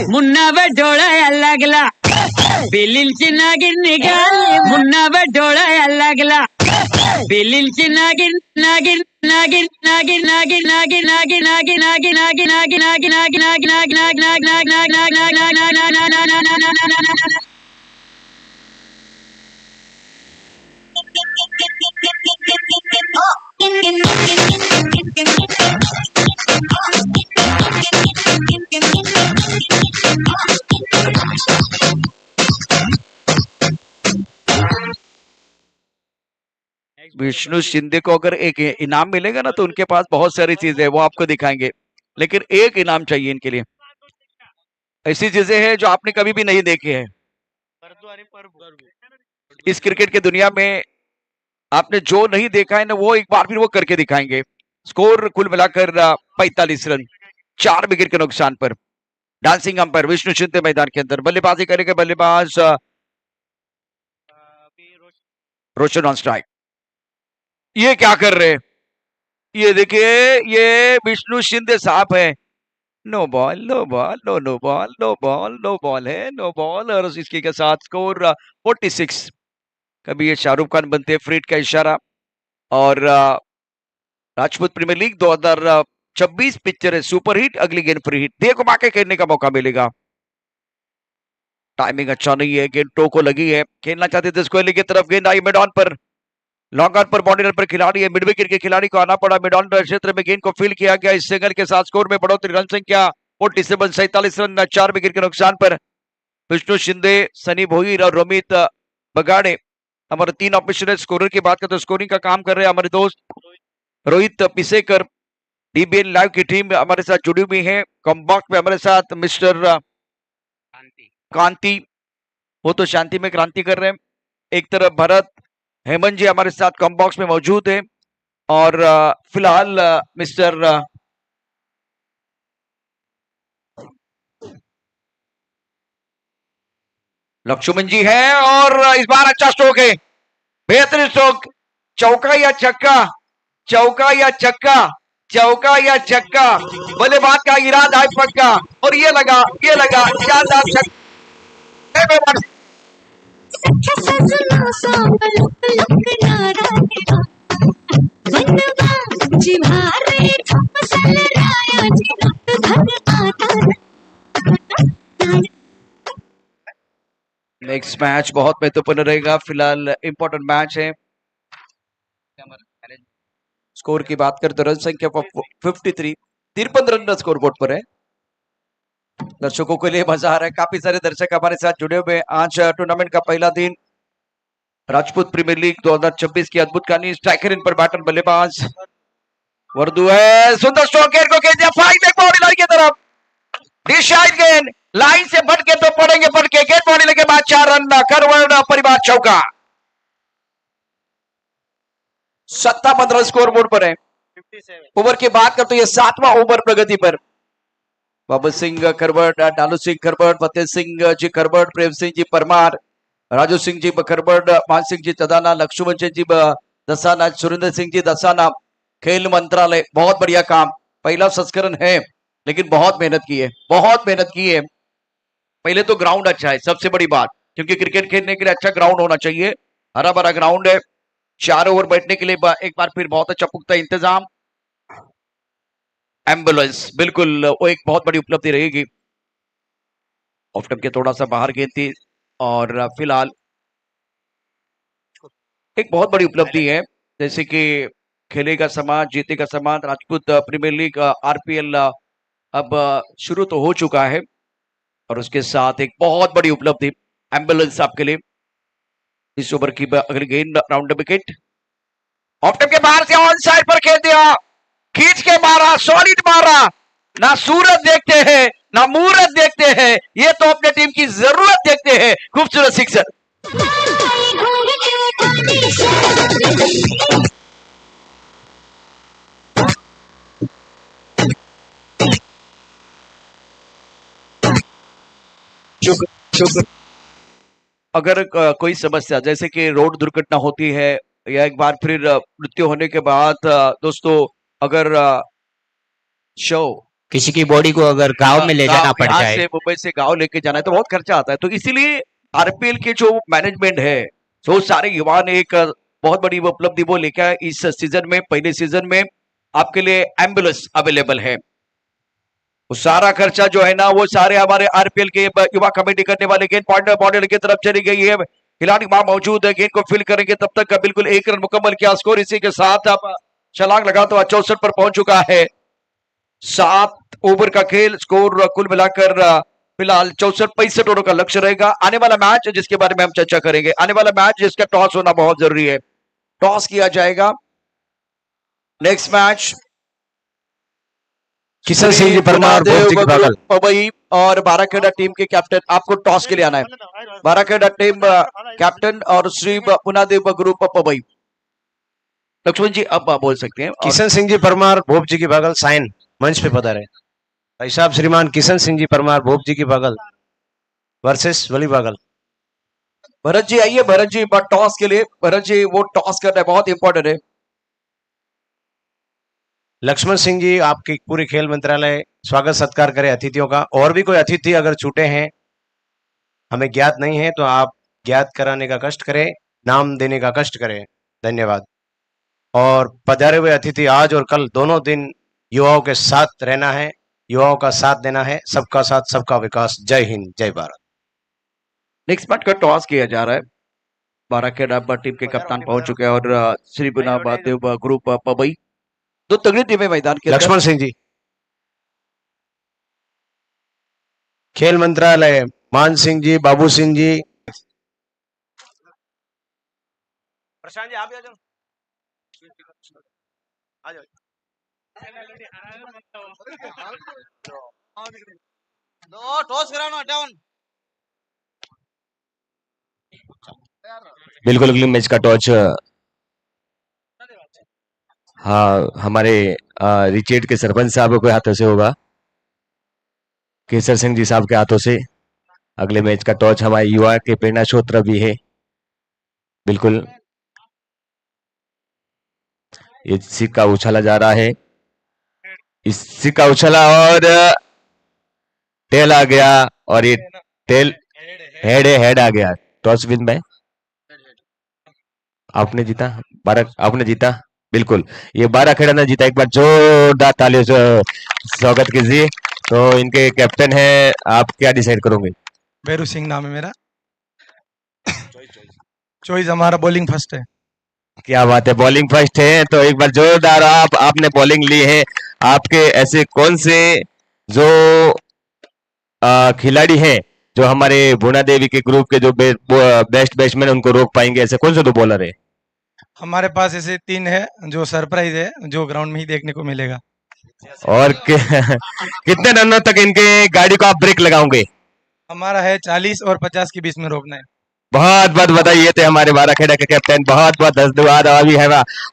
मुन्ना बटोड़ा लगला, बिलिलची नागिन निकाली मुन्ना बटोड़ा लगला, बिलिलची नागिन नागिन नागिन नागिन नागिन नागिन नागिन नागिन नागिन नागिन नागिन नागिन नागिन नागिन विष्णु शिंदे को अगर एक इनाम मिलेगा ना, तो उनके पास बहुत सारी चीजें वो आपको दिखाएंगे, लेकिन एक इनाम चाहिए इनके लिए। ऐसी चीजें हैं जो आपने कभी भी नहीं देखी है इस क्रिकेट की दुनिया में। आपने जो नहीं देखा है ना, वो एक बार फिर वो करके दिखाएंगे। स्कोर कुल मिलाकर 45 रन, 4 विकेट के नुकसान पर। डांसिंग अंपायर विष्णु शिंदे मैदान के अंदर। बल्लेबाजी करेंगे बल्लेबाज रोशन ऑन स्ट्राइक। ये क्या कर रहे हैं, ये देखिए, ये विष्णु शिंदे साहब है। No ball no ball no no ball no ball no ball है, नो बॉल। और इसके के साथ स्कोर 46। कभी ये शाहरुख खान बनते हैं, फ्रीड का इशारा। और राजपूत प्रीमियर लीग 2026 पिक्चर है सुपर हिट, अगली गेंद फ्री हिट। देखो बाकी खेलने का मौका मिलेगा। टाइमिंग अच्छा नहीं है, गेंद टो को लगी है, खेलना चाहते थे स्क्वायर की तरफ। गेंद आई मिड ऑन पर, लॉन्ग ऑन पर, बाउंड्री पर खिलाड़ी है। मिड विकेट के खिलाड़ी को आना पड़ा, मिड ऑन क्षेत्र में गेंद को फील किया गया। इस सिंगल के साथ स्कोर में बढ़ोतरी, रन संख्या 47, 47 रन, 4 विकेट के नुकसान पर। विष्णु शिंदे, सनी भोईर और रोमित बगाड़े हमारे 3 ऑफिशियल स्कोरर की बात करते, तो स्कोरिंग का काम कर रहे हैं हमारे दोस्त रोहित पिसेकर। डीबीएन लाइव की टीम हमारे साथ जुड़ी हुई है। कॉम्बॉक्स में हमारे साथ मिस्टर कांति, वो तो शांति में क्रांति कर रहे हैं। एक तरफ भरत हेमंत जी हमारे साथ कॉम्बॉक्स में मौजूद है। और फिलहाल मिस्टर लक्ष्मण जी है। और इस बार अच्छा स्ट्रोक है, बेहतरीन स्ट्रोक। चौका या छक्का, चौका या छक्का, चौका या छक्का, बल्लेबाज का इरादा है पक्का। और ये लगा शानदार छक्का। सजना सा लुक लुक नारा बनवा जी भारे ठप्पल राया जी धक धक आता नेक्स्ट मैच बहुत महत्वपूर्ण रहेगा। फिलहाल इंपॉर्टेंट मैच है। स्कोर की बात करें तो रन संख्या 53, 53 रन स्कोर बोर्ड पर है। दर्शकों के लिए मजा आ रहा है, काफी सारे दर्शक हमारे साथ जुड़े हुए हैं। आज टूर्नामेंट का पहला दिन, राजपूत प्रीमियर लीग 2026 की अद्भुत कहानी। स्ट्राइकर इन पर बैटर बल्लेबाज वर्दू है। सुंदर स्ट्रोक, गेंद को खेल दिया फाइन बैक बाउंड्री लाइन की तरफ। डिशाइड गेंद लाइन से भटके तो पड़ेंगे भटके। गेंद बाउंड्री लगे बाद 4 रन, करवड़ परिवार चौका। 57 रन स्कोर बोर्ड पर है। ओवर की बात करते ये 7वां ओवर प्रगति पर। बाबू सिंह खरबट, डालू सिंह खरबट, फतेह सिंह जी खरबट, प्रेम सिंह जी परमार, राजू सिंह जी खरबट, मान सिंह जी तदाना, लक्ष्मण सिंह जी दसाना, सुरेंद्र सिंह जी दसाना। खेल मंत्रालय बहुत बढ़िया काम, पहला संस्करण है लेकिन बहुत मेहनत की है, बहुत मेहनत की है। पहले तो ग्राउंड अच्छा है, सबसे बड़ी बात, क्योंकि क्रिकेट खेलने के लिए अच्छा ग्राउंड होना चाहिए। हरा भरा ग्राउंड है। 4 ओवर बैठने के लिए एक बार फिर बहुत अच्छा पुख्ता इंतजाम। एम्बुलेंस बिल्कुल वो एक बहुत बड़ी उपलब्धि रहेगी। ऑफ टर्म के थोड़ा सा बाहर गेंद थी और फिलहाल एक बहुत बड़ी उपलब्धि है। जैसे कि खेलेगा समाज जीतेगा समाज। राजपूत प्रीमियर लीग आरपीएल अब शुरू तो हो चुका है और उसके साथ एक बहुत बड़ी उपलब्धि एम्बुलेंस आपके लिए। इस ओवर की अगली गेंद राउंड विकेट। ऑफ टर्म के बाहर से ऑन साइड पर खेल दिया, खींच के मारा, सॉलिड मारा। ना सूरत देखते हैं ना मूरत देखते हैं, ये तो अपने टीम की जरूरत देखते हैं। खूबसूरत सिक्सर। शुक्र। अगर कोई समस्या जैसे कि रोड दुर्घटना होती है या एक बार फिर मृत्यु होने के बाद दोस्तों अगर शव किसी की बॉडी को अगर गांव में ले जाना पड़ यहाँ जाए, से मुंबई से गांव लेके जाना है तो बहुत खर्चा आता है। तो इसीलिए आरपीएल के जो मैनेजमेंट है, जो सारे युवा ने एक बहुत बड़ी उपलब्धि वो लेकर आए। इस सीजन में, पहले सीजन में आपके लिए एम्बुलेंस अवेलेबल है। वो सारा खर्चा जो है ना वो सारे हमारे आरपीएल के युवा कमेटी करने वाले। गेंद पॉइंट बॉर्डर की तरफ चली गई है, खिलाड़ी वहां मौजूद है, गेंद को फिल करेंगे तब तक का बिल्कुल 1 रन मुकम्मल किया। स्कोर इसी के साथ अब छलांग लगा तो 64 पर पहुंच चुका है। 7 ओवर का खेल, स्कोर कुल मिलाकर फिलहाल 64-65 ओवर का लक्ष्य रहेगा। आने वाला मैच जिसके बारे में हम चर्चा करेंगे, आने वाला मैच जिसका टॉस होना बहुत जरूरी है, टॉस किया जाएगा। नेक्स्ट मैच किशन सिंह जी परमार, पवई और बाराखेड़ा टीम के कैप्टन, आपको टॉस के लिए आना है। बाराखेड़ा टीम कैप्टन और श्री पुनादेव ग्रुप पवई। लक्ष्मण जी अब बोल सकते हैं। किशन सिंह जी परमार, भोप जी की बगल, साइन मंच पे पधारे। भाई साहब श्रीमान किशन सिंह जी परमार, भोप जी की बगल वर्सेस वली बगल। भरत जी आइए, भरत जी टॉस के लिए। भरत जी वो टॉस करना है, बहुत इंपॉर्टेंट है। लक्ष्मण सिंह जी आपकी पूरी खेल मंत्रालय स्वागत सत्कार करे अतिथियों का। और भी कोई अतिथि अगर छूटे हैं, हमें ज्ञात नहीं है, तो आप ज्ञात कराने का कष्ट करें, नाम देने का कष्ट करें। धन्यवाद। और पधारे हुए अतिथि आज और कल दोनों दिन युवाओं के साथ रहना है, युवाओं का साथ देना है। सबका साथ सबका विकास। जय हिंद, जय भारत। नेक्स्ट मैच का टॉस किया जा रहा है। बाराखेड़ा टीम के कप्तान पहुंच चुके हैं और श्री पुनादेव ग्रुप पवई, दो तगड़ी टीमें मैदान के। लक्ष्मण सिंह जी, खेल मंत्रालय, मान सिंह जी, बाबू सिंह जी, प्रशांत जी आप भी आ जाओ। आ जाओ। टॉस कराना डाउन। बिल्कुल अगले मैच का टॉस हाँ हमारे रिचेट के सरपंच साहब के हाथों से होगा, केसर सिंह जी साहब के हाथों से। अगले मैच का टॉस हमारे युवा के प्रेरणा स्रोत भी है। बिल्कुल ये सिक्का उछाला जा रहा है, इस सिक्का उछला और टेल आ गया और ये टेल हेड आ गया। टॉस विन बाय आपने जीता, भारत आपने जीता। बिल्कुल, ये 12 खेड़ा ने जीता। एक बार जोरदार तालियों से स्वागत कीजिए। तो इनके कैप्टन हैं, आप क्या डिसाइड करोगे? बेरू सिंह नाम है मेरा। चॉइस हमारा बॉलिंग फर्स्ट है। क्या बात है, बॉलिंग फर्स्ट है। तो एक बार जोरदार आपने बॉलिंग ली है। आपके ऐसे कौन से जो खिलाड़ी हैं जो हमारे भुवना देवी के ग्रुप के जो बेस्ट बैट्समैन उनको रोक पाएंगे? ऐसे कौन से दो बॉलर है? हमारे पास ऐसे 3 है जो सरप्राइज है, जो ग्राउंड में ही देखने को मिलेगा। और कितने रनों तक इनके गाड़ी को आप ब्रेक लगाओगे? हमारा है 40 और 50 के बीच में रोकना है। बहुत बहुत बताइए थे हमारे 12 खेड़ा के कैप्टन, बहुत बहुत धन्यवाद। अभी है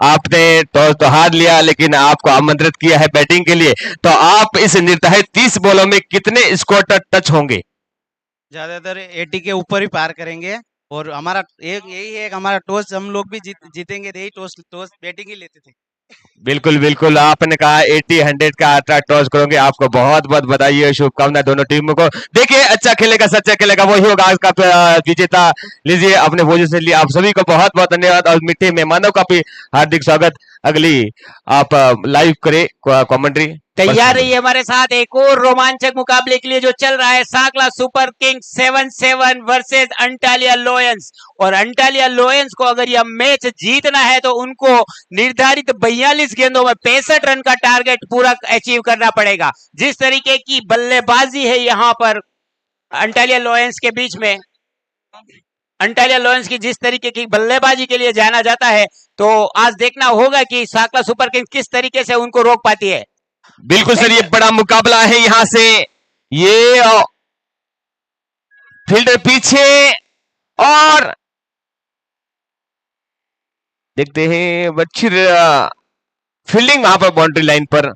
आपने तो हार लिया, लेकिन आपको आमंत्रित किया है बैटिंग के लिए। तो आप इस निर्धारित 30 बॉलों में कितने स्कोर तक टच होंगे? ज्यादातर 80 के ऊपर ही पार करेंगे। और हमारा एक यही है, हमारा टॉस हम लोग भी जीतेंगे। यही टॉस बैटिंग ही लेते थे। बिल्कुल बिल्कुल, आपने कहा 80-100 का आटा टॉस करोगे। आपको बहुत बहुत बधाई और शुभकामनाएं दोनों टीमों को। देखिए, अच्छा खेलेगा सच्चा खेलेगा वही होगा आज का विजेता। लीजिए अपने पोजीशन लिए। आप सभी को बहुत बहुत धन्यवाद और मीठे मेहमानों का भी हार्दिक स्वागत। अगली आप लाइव करें कमेंट्री। तैयार रहिए हमारे साथ एक और रोमांचक मुकाबले के लिए जो चल रहा है। Sakla super kings 7-7 versus Antalia lions. और अंटालिया लोयंस को अगर यह मैच जीतना है तो उनको निर्धारित 42 गेंदों में 65 रन का टारगेट पूरा अचीव करना पड़ेगा। जिस तरीके की बल्लेबाजी है यहाँ पर अंटालिया लोयंस के बीच में, अंटालिया लोयंस की जिस तरीके की बल्लेबाजी के लिए जाना जाता है, तो आज देखना होगा कि साकला सुपर किंग्स किस तरीके से उनको रोक पाती है। बिल्कुल सर, ये बड़ा मुकाबला है। यहां से ये फील्डर पीछे और देखते हैं अच्छी फील्डिंग वहां पर बाउंड्री लाइन पर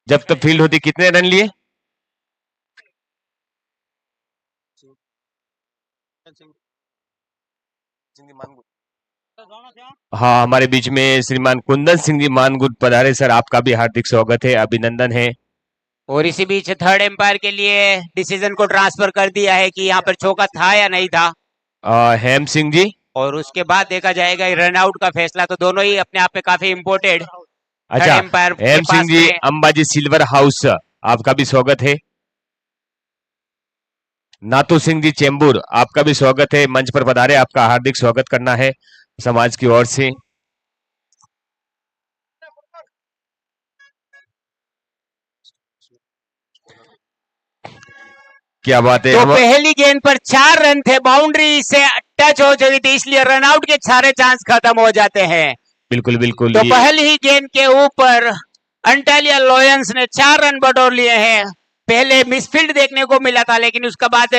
जब तक फील्ड होती। कितने रन लिए? हाँ, हमारे बीच में श्रीमान कुंदन सिंह जी मानगुट पधारे। सर, आपका भी हार्दिक स्वागत है, अभिनंदन है। और इसी बीच थर्ड एम्पायर के लिए डिसीजन को ट्रांसफर कर दिया है कि यहाँ पर चौका था या नहीं था। हेम सिंह जी। और उसके बाद देखा जाएगा रन आउट का फैसला। तो दोनों ही अपने आप में काफी इम्पोर्टेंट। अच्छा, हेम सिंह जी अंबाजी सिल्वर हाउस, आपका भी स्वागत है। नातू सिंह जी चेंबूर, आपका भी स्वागत है। मंच पर पधारे, आपका हार्दिक स्वागत करना है समाज की ओर से। क्या बात है। तो पहली गेंद पर 4 रन थे, बाउंड्री से टच हो चुकी थी, इसलिए रन आउट के सारे चांस खत्म हो जाते हैं। बिल्कुल बिल्कुल। तो पहली ही गेंद के ऊपर अंटालिया लोयंस ने 4 रन बटोर लिए हैं। पहले मिसफील्ड देखने को मिला था, लेकिन उसके बाद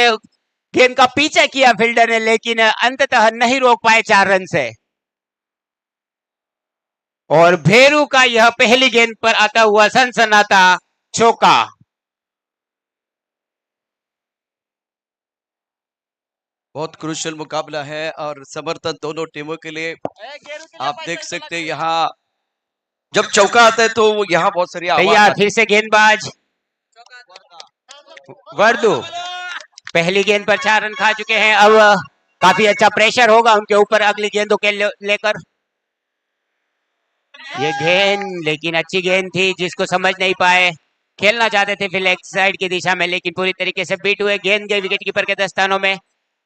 गेंद का पीछा किया फील्डर ने, लेकिन अंततः नहीं रोक पाए 4 रन से। और भेरू का यह पहली गेंद पर आता हुआ सनसनाता चौका। बहुत क्रूशियल मुकाबला है और समर्थन दोनों टीमों के लिए। आप देख सकते हैं यहाँ जब चौका आता है तो यहाँ बहुत सारी तैयार, फिर से गेंदबाज वर्दू पहली गेंद पर 4 रन खा चुके हैं। अब काफी अच्छा प्रेशर होगा उनके ऊपर अगली गेंदों के लेकर। ये गेंद लेकिन अच्छी गेंद थी, जिसको समझ नहीं पाए। खेलना चाहते थे फिर लेग साइड की दिशा में, लेकिन पूरी तरीके से बीट हुए। गेंद गई विकेट कीपर के दस्तानों में।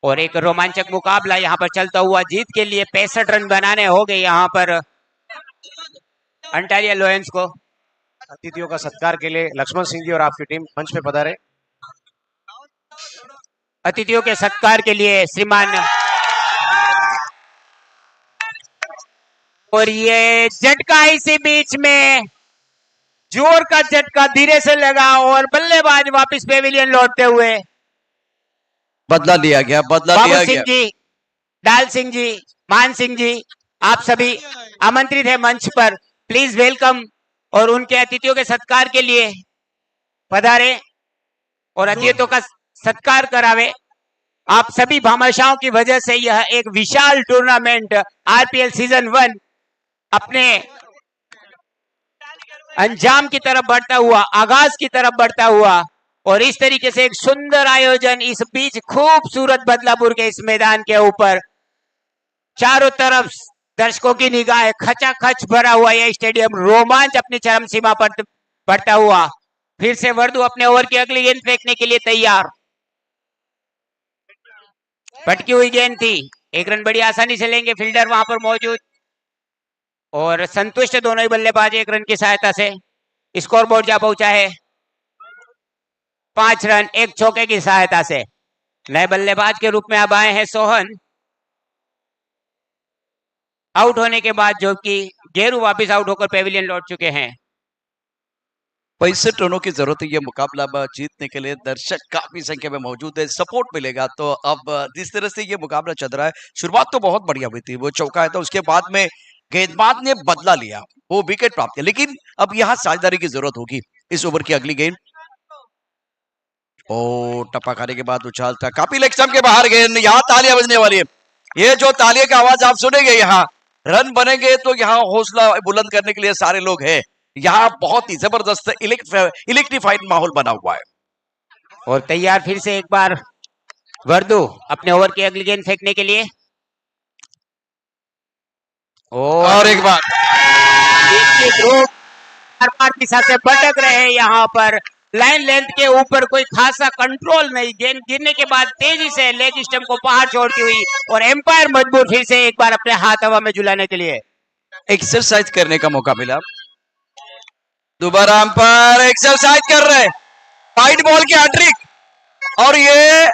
और एक रोमांचक मुकाबला यहाँ पर चलता हुआ। जीत के लिए 65 रन बनाने हो गए यहाँ पर अंटालिया लोयंस को। अतिथियों का सत्कार के लिए लक्ष्मण सिंह जी और आपकी टीम मंच पे पधारे। अतिथियों के सत्कार के लिए श्रीमान। और ये झटका इसी बीच में, जोर का झटका धीरे से लगा और बल्लेबाज वापस पेविलियन लौटते हुए। बदला लिया गया, बदला बाबू लिया सिंह गया। जी, डाल सिंह जी, मान सिंह जी, आप सभी आमंत्रित है मंच पर। Please welcome. और उनके अतिथियों के सत्कार के लिए पधारे और अतिथियों का सत्कार करावे। आप सभी भामाशाहों की वजह से यह एक विशाल टूर्नामेंट आरपीएल सीजन 1 अपने अंजाम की तरफ बढ़ता हुआ, आगाज की तरफ बढ़ता हुआ। और इस तरीके से एक सुंदर आयोजन इस बीच खूबसूरत बदलापुर के इस मैदान के ऊपर, चारों तरफ दर्शकों की निगाह खचाखच भरा हुआ यह स्टेडियम रोमांच अपनी चरम सीमा पर बढ़ता हुआ। फिर से वर्दू अपने ओवर की अगली गेंद फेंकने के लिए तैयार। पटकी हुई गेंद थी, 1 रन बड़ी आसानी से लेंगे, फील्डर वहां पर मौजूद और संतुष्ट दोनों ही बल्लेबाज 1 रन की सहायता से। स्कोर बोर्ड जा पहुंचा है 5 रन 1 चौके की सहायता से। नए बल्लेबाज के रूप में अब आए हैं सोहन, आउट होने के बाद, जो कि गेरू वापस आउट होकर पेविलियन लौट चुके हैं। 65 रनों की जरूरत है ये मुकाबला जीतने के लिए। दर्शक काफी संख्या में मौजूद है, सपोर्ट मिलेगा। तो अब जिस तरह से ये मुकाबला चल रहा है, शुरुआत तो बहुत बढ़िया हुई थी, वो चौका है, तो उसके बाद में गेंदबाज ने बदला लिया, वो विकेट प्राप्त किया। लेकिन अब यहाँ साझेदारी की जरूरत होगी। इस ओवर की अगली गेंद, ओ टप्पा खाने के बाद उछाल था, काफी लेग स्टंप के बाहर गेंद। यहाँ तालियां बजने वाली है, ये जो तालियों की आवाज आप सुनेंगे, यहाँ रन बनेंगे तो यहाँ हौसला बुलंद करने के लिए सारे लोग हैं। यहाँ बहुत ही जबरदस्त इलेक्ट्रीफाइड माहौल बना हुआ है। और तैयार फिर से एक बार वर्दू अपने ओवर की अगली गेंद फेंकने के लिए। और एक बार दिशा से भटक रहे हैं, यहाँ पर लाइन लेंथ के ऊपर कोई खासा कंट्रोल नहीं। गेंद गिरने के बाद तेजी से लेग स्टंप को बाहर छोड़ती हुई और एम्पायर मजबूर फिर से एक बार अपने हाथ हवा में झुलाने के लिए। एक्सरसाइज करने का मौका मिला, दोबारा अंपायर एक्सरसाइज कर रहे, वाइड बॉल की हैट्रिक। और ये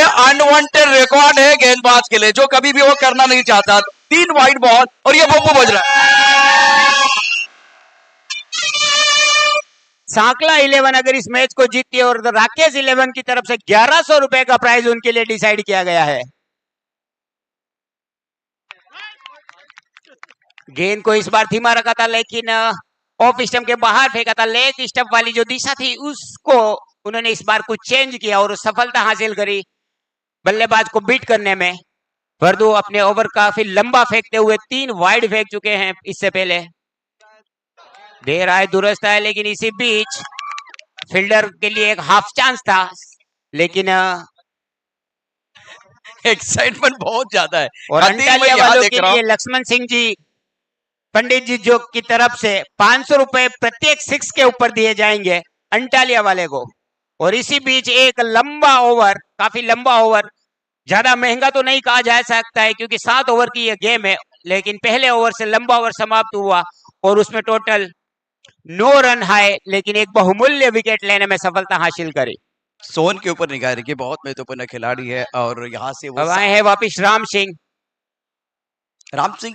अनवांटेड रिकॉर्ड है गेंदबाज के लिए, जो कभी भी वो करना नहीं चाहता। 3 वाइड बॉल और ये बब्बू बज रहा है। सांकला 11 अगर इस मैच को जीतती है और राकेश 11 की तरफ से 1100 रुपए का प्राइज उनके लिए डिसाइड किया गया है। गेंद को इस बार धीमा रखा था, लेकिन ऑफ स्टंप के बाहर फेंका था। लेग स्टंप वाली जो दिशा थी उसको उन्होंने इस बार कुछ चेंज किया और सफलता हासिल करी बल्लेबाज को बीट करने में। वर्दू अपने ओवर काफी लंबा फेंकते हुए 3 वाइड फेंक चुके हैं इससे पहले। देर आए दुरुस्त है, लेकिन इसी बीच फील्डर के लिए एक हाफ चांस था, लेकिन एक्साइटमेंट बहुत ज्यादा है। और अंटालिया वालों के लिए लक्ष्मण सिंह जी पंडित जी जो की तरफ से 500 रुपए प्रत्येक 6 के ऊपर दिए जाएंगे अंटालिया वाले को। और इसी बीच एक लंबा ओवर, काफी लंबा ओवर, ज्यादा महंगा तो नहीं कहा जा सकता है क्योंकि 7 ओवर की यह गेम है, लेकिन पहले ओवर से लंबा ओवर समाप्त हुआ और उसमें टोटल 9 रन हाई, लेकिन एक बहुमूल्य विकेट लेने में सफलता हासिल करी। सोहन के ऊपर निगाह रखिए, बहुत महत्वपूर्ण खिलाड़ी है। और यहाँ से वो आए हैं वापिस राम सिंह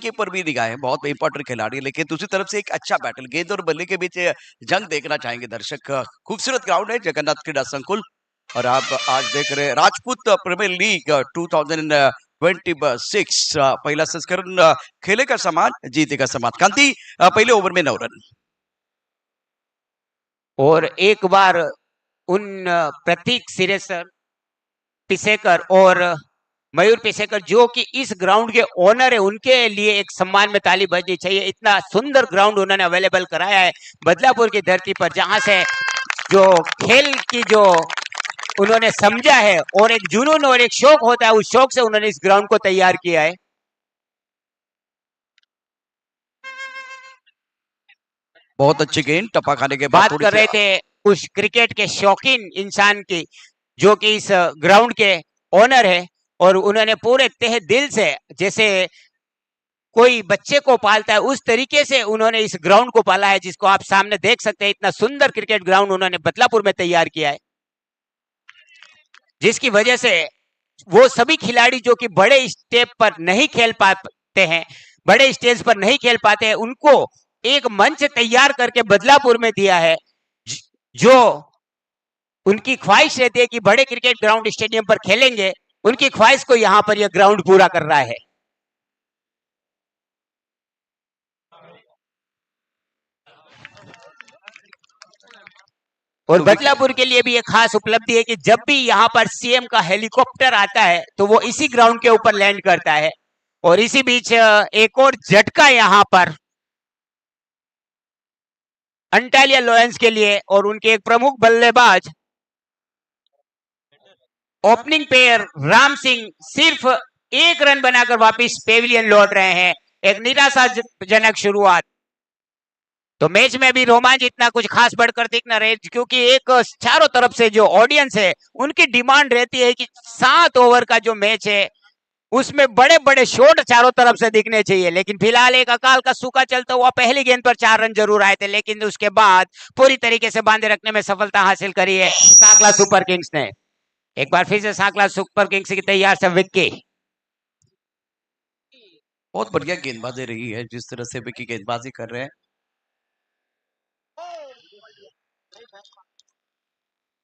के ऊपर भी निगाह है, बहुत इंपॉर्टेंट खिलाड़ी है। लेकिन दूसरी तरफ से एक अच्छा बैटल, गेंद और बल्ले के बीच जंग देखना चाहेंगे दर्शक। खूबसूरत ग्राउंड है जगन्नाथ क्रीड़ा संकुल। और आप आज देख रहे हैं राजपूत प्रीमियर लीग 2026 पहला संस्करण, खेलेगा समान जीतेगा समान। कांति पहले ओवर में 9 रन। और एक बार उन प्रतीक सिरेसर पिसेकर और मयूर पिसेकर जो कि इस ग्राउंड के ओनर है, उनके लिए एक सम्मान में ताली बजनी चाहिए। इतना सुंदर ग्राउंड उन्होंने अवेलेबल कराया है बदलापुर की धरती पर, जहां से जो खेल की जो उन्होंने समझा है और एक जुनून और एक शौक होता है, उस शौक से उन्होंने इस ग्राउंड को तैयार किया है। बहुत अच्छी गेंद, टप्पा खाने के बाद बात कर रहे थे उस क्रिकेट के शौकीन इंसान की जो कि इस ग्राउंड के ओनर है, और उन्होंने पूरे तहे दिल से, जैसे कोई बच्चे को पालता है उस तरीके से उन्होंने इस ग्राउंड को पाला है, जिसको आप सामने देख सकते हैं। इतना सुंदर क्रिकेट ग्राउंड उन्होंने बदलापुर में तैयार किया है, जिसकी वजह से वो सभी खिलाड़ी जो कि बड़े स्टेप पर नहीं खेल पाते हैं, बड़े स्टेज पर नहीं खेल पाते हैं, उनको एक मंच तैयार करके बदलापुर में दिया है। जो उनकी ख्वाहिश रहती है कि बड़े क्रिकेट ग्राउंड स्टेडियम पर खेलेंगे, उनकी ख्वाहिश को यहां पर यह ग्राउंड पूरा कर रहा है। और बदलापुर के लिए भी एक खास उपलब्धि है कि जब भी यहां पर सीएम का हेलीकॉप्टर आता है तो वो इसी ग्राउंड के ऊपर लैंड करता है। और इसी बीच एक और झटका यहां पर अंटालिया लॉयंस के लिए, और उनके एक प्रमुख बल्लेबाज ओपनिंग पेयर राम सिंह सिर्फ 1 रन बनाकर वापस पेविलियन लौट रहे हैं। एक निराशाजनक शुरुआत। तो मैच में भी रोमांच इतना कुछ खास बढ़कर दिख न रहे, क्योंकि एक चारों तरफ से जो ऑडियंस है उनकी डिमांड रहती है कि 7 ओवर का जो मैच है उसमें बड़े बड़े शॉट चारों तरफ से दिखने चाहिए। लेकिन फिलहाल एक अकाल का सूखा चलता हुआ पहली गेंद पर 4 रन जरूर आए थे, लेकिन उसके बाद पूरी तरीके से बांधे रखने में सफलता हासिल करी है सांकला सुपर किंग्स ने। एक बार फिर से सांकला सुपर किंग्स की तैयार से विक्की। बहुत बढ़िया गेंदबाजी रही है जिस तरह से विकी गेंदबाजी कर रहे हैं।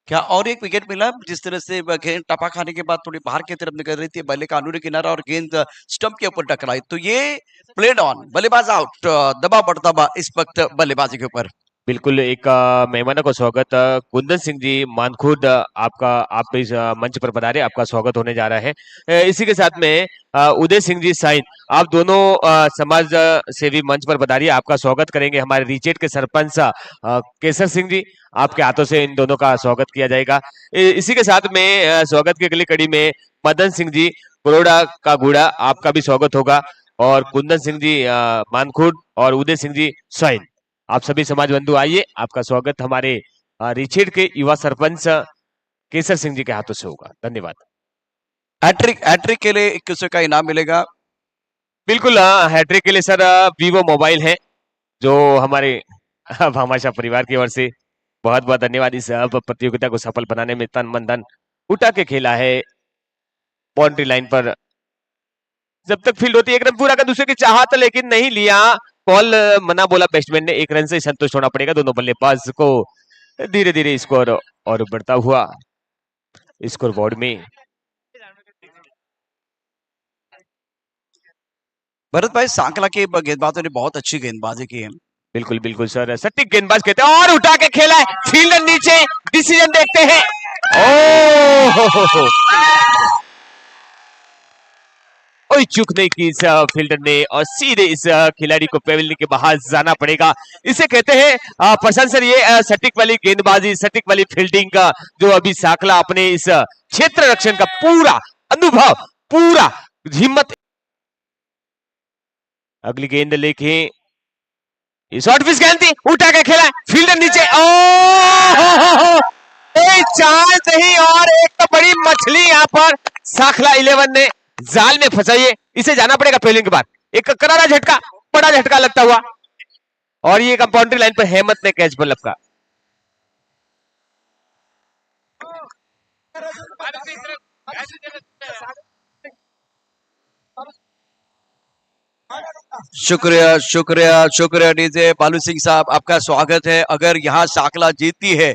क्या और एक विकेट मिला जिस तरह से गेंद टपा खाने के बाद थोड़ी बाहर की तरफ निकल रही थी, बल्ले का अंदरूनी किनारा और गेंद स्टंप के ऊपर टकराई, तो ये प्लेड ऑन, बल्लेबाज आउट, दबाव बढ़ता हुआ इस वक्त बल्लेबाजी के ऊपर। बिल्कुल एक मेहमानों का स्वागत। कुंदन सिंह जी मानखुर्द, आप इस मंच पर पधारे, आपका स्वागत होने जा रहा है। इसी के साथ में उदय सिंह जी साइन, आप दोनों समाज सेवी मंच पर पधारिए, आपका स्वागत करेंगे हमारे रिचेट के सरपंच केसर सिंह जी, आपके हाथों से इन दोनों का स्वागत किया जाएगा। इसी के साथ में स्वागत की अगली कड़ी में मदन सिंह जी बड़ोड़ा का गुड़ा, आपका भी स्वागत होगा, और कुंदन सिंह जी मानखुर्द और उदय सिंह जी साइन, आप सभी समाज बंधु आइए, आपका स्वागत हमारे रिचेट के युवा सरपंच केसर सिंह जी के हाथों से होगा। धन्यवाद। हैट्रिक के लिए 2100 का इनाम मिलेगा। बिल्कुल हैट्रिक के लिए सर वीवो मोबाइल है जो हमारे भामाशाह परिवार की ओर से बहुत बहुत धन्यवाद। इस प्रतियोगिता को सफल बनाने में तन मन धन उठा के खेला है। बाउंड्री लाइन पर जब तक फील्ड होती है एक रन पूरा का दूसरे की चाहत, लेकिन नहीं लिया, बॉल मना बोला बैट्समैन ने, 1 रन से संतुष्ट होना पड़ेगा दोनों बल्लेबाज को। धीरे धीरे स्कोर और बढ़ता हुआ स्कोर बोर्ड में। भरत भाई, सांकला के गेंदबाजों ने बहुत अच्छी गेंदबाजी की है। बिल्कुल बिल्कुल सर, सटीक गेंदबाज कहते हैं, और उठा के खेला है, फील्डर नीचे, डिसीजन देखते हैं। कोई चूक नहीं की इस फील्डर ने और सीधे इस खिलाड़ी को पेविलियन के बाहर जाना पड़ेगा। इसे कहते हैं पसंद सर, ये सटीक वाली गेंदबाजी, सटीक वाली फील्डिंग का जो अभी सांकला अपने इस क्षेत्र रक्षण का पूरा अनुभव, पूरा हिम्मत। अगली गेंद लेके शॉर्ट पिच गेंद थी, उठा के खेला, फील्डर नीचे, चांस नहीं, और एक तो बड़ी मछली यहां पर सांकला 11 ने जाल में फंसाइए। इसे जाना पड़ेगा पेविलियन के बाद। एक करारा झटका, बड़ा झटका लगता हुआ, और ये बाउंड्री लाइन पर हेमंत ने कैच बल्लभ का। शुक्रिया शुक्रिया शुक्रिया डीजे बालू सिंह साहब, आपका स्वागत है। अगर यहाँ सांकला जीतती है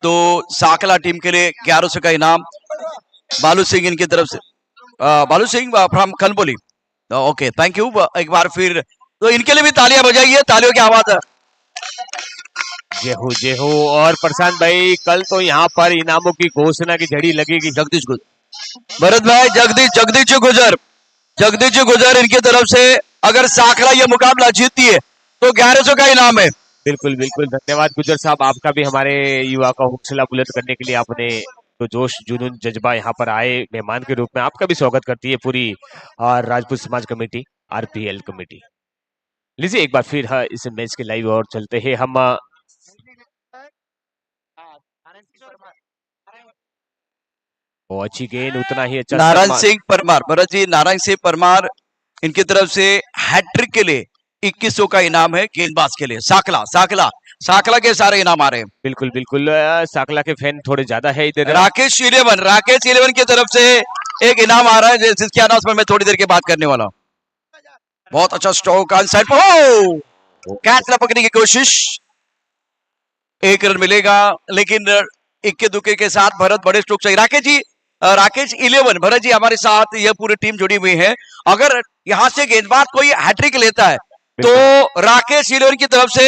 तो सांकला टीम के लिए 1100 का इनाम बालू सिंह इनकी तरफ से, Balu Singh from Khanboli. Okay, thank you. एक बार फिर तो इनके लिए भी तालियां बजाइए, तालियों की आवाज है। जय हो। और प्रशांत भाई, कल तो यहाँ पर इनामों की घोषणा की झड़ी लगेगी। जगदीश गुजर, भरत भाई, जगदीश गुजर इनकी तरफ से अगर सांकला ये मुकाबला जीतती है तो 1100 का इनाम है। बिल्कुल बिल्कुल, धन्यवाद गुजर साहब, आपका भी हमारे युवा का हौसला बुलंद करने के लिए आपने तो जोश जुनून जज्बा यहाँ पर आए मेहमान के रूप में, आपका भी स्वागत करती है पूरी राजपूत समाज कमेटी, आरपीएल कमेटी। लीजिए एक बार फिर इस मैच के लाइव और चलते हैं हम। अच्छी गेंद, उतना ही अच्छा नारायण सिंह परमार, भरत जी, नारायण सिंह परमार इनकी तरफ से हैट्रिक के लिए 2100 का इनाम है गेंदबाज के लिए। सांकला के सारे इनाम आ रहे हैं। बिल्कुल बिल्कुल, सांकला के फैन थोड़े ज्यादा है इधर। राकेश 11 की तरफ से एक इनाम आ रहा है जिसके अनाउंसमेंट में थोड़ी देर के बाद करने वाला। बहुत अच्छा स्ट्रोक ऑन साइड पर, कैच पकड़ने की कोशिश, 1 रन मिलेगा, लेकिन इक्के दुक्के के साथ भरत बड़े स्ट्रोक चाहिए। राकेश 11, भरत जी हमारे साथ यह पूरी टीम जुड़ी हुई है। अगर यहां से गेंदबाज कोई हैट्रिक लेता है तो राकेश 11 की तरफ से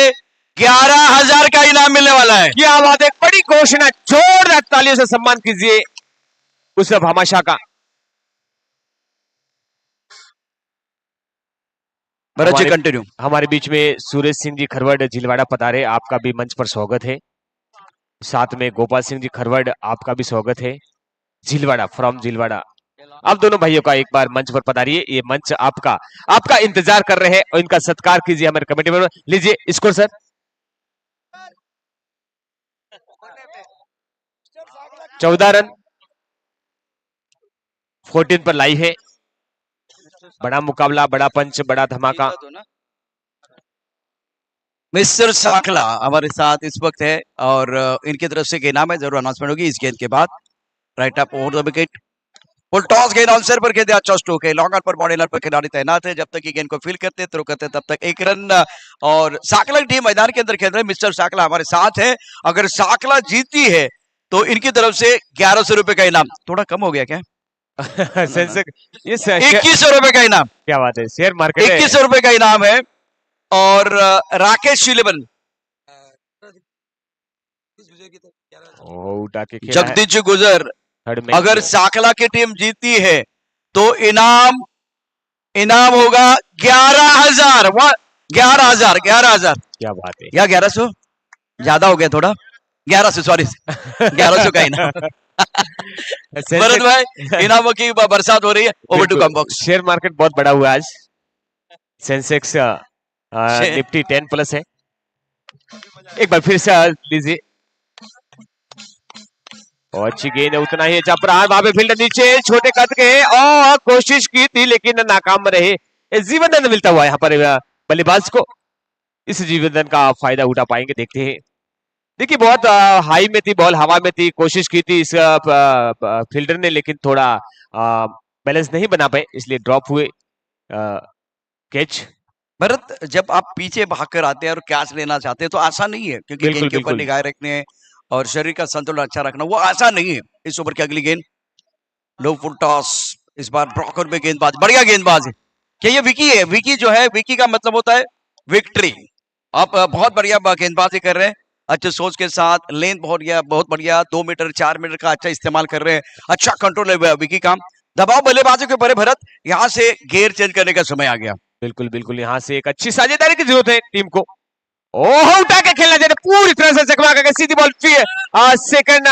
11,000 का इनाम मिलने वाला है। क्या बात है, बड़ी घोषणा, जोरदार तालियों से सम्मान कीजिए उस भामाशाह का। भरत जी कंटिन्यू। हमारे बीच में सूरज सिंह जी खरवड़ झिलवाड़ा पधारे, आपका भी मंच पर स्वागत है। साथ में गोपाल सिंह जी खरवड़, आपका भी स्वागत है। झिलवाड़ा, फ्रॉम झिलवाड़ा। आप दोनों भाइयों का एक बार मंच पर पधारिए। ये मंच आपका इंतजार कर रहे हैं और इनका सत्कार कीजिए हमारे कमेटी मेंबर। लीजिए स्कोर सर। 14 रन 14 पर लाई है। बड़ा मुकाबला, बड़ा पंच, बड़ा धमाका। मिस्टर साकला हमारे साथ इस वक्त है और इनकी तरफ से गेंद है, जरूर अनाउंसमेंट होगी इस गेंद के बाद। Right up over the wicket, full toss गेंद आंसर पर खेलते अच्छा स्ट्रोक है। लॉन्ग ऑन पर बॉडी पर खिलाड़ी तैनात है, जब तक ये गेंद को फील करते थ्रो करते तब तक 1 रन। और साकला की टीम मैदान के अंदर खेल रहे हैं। मिस्टर साकला हमारे साथ है। अगर साकला जीतती है तो इनकी तरफ से 1100 रुपए का इनाम। थोड़ा कम हो गया क्या? सेंसेक्स ये 2100 रुपए का इनाम। क्या बात है, शेयर मार्केट 2100 रुपए का इनाम है। और राकेश शिलेबन उठा के खेला है। जगदीश गुजर, थर्ड में अगर साकला की टीम जीतती है तो इनाम होगा 11,000। 11,000 क्या बात है या 1100 ज्यादा हो गया थोड़ा। 1100 सॉरी 1100 का इनाम। भरत भाई इनामों की बरसात हो रही है। Over to comm box. Share market बहुत बड़ा हुआ आज। सेंसेक्स निफ्टी 10 प्लस है। एक बार फिर से लीजिए। और अच्छी गेंद है, उतना ही अच्छा प्रहार। वहां पे फील्डर नीचे छोटे कद के और कोशिश की थी लेकिन नाकाम रहे। जीवनदान मिलता हुआ यहाँ पर बल्लेबाज को। इस जीवनदान का फायदा उठा पाएंगे, देखते हैं। देखिए बहुत हाई में थी बॉल, हवा में थी, कोशिश की थी इस फील्डर ने लेकिन थोड़ा बैलेंस नहीं बना पाए, इसलिए ड्रॉप हुए कैच। भरत, जब आप पीछे भागकर आते हैं और कैच लेना चाहते हैं तो आसान नहीं है, क्योंकि गेंद के ऊपर निगाह रखने और शरीर का संतुलन अच्छा रखना वो आसान नहीं है। इस ओवर की अगली गेंद लो फुल टॉस, इस बार ब्रॉकर में गेंदबाज, बढ़िया गेंदबाज है। क्या ये विकी है? विकी जो है, विकी का मतलब होता है विक्ट्री। आप बहुत बढ़िया गेंदबाजी कर रहे हैं, अच्छे सोच के साथ। लेंथ बहुत बढ़िया 2 मीटर 4 मीटर का अच्छा इस्तेमाल कर रहे हैं। अच्छा कंट्रोल है विकी का। दबाव बल्लेबाजों के ऊपर है भरत, यहाँ से गेयर चेंज करने का समय आ गया। बिल्कुल बिल्कुल, यहाँ से एक अच्छी साझेदारी की जरूरत है टीम को। ओह उठा के खेलना चाहिए, पूरी तरह से चकमा करके सीधी बॉल सेकंड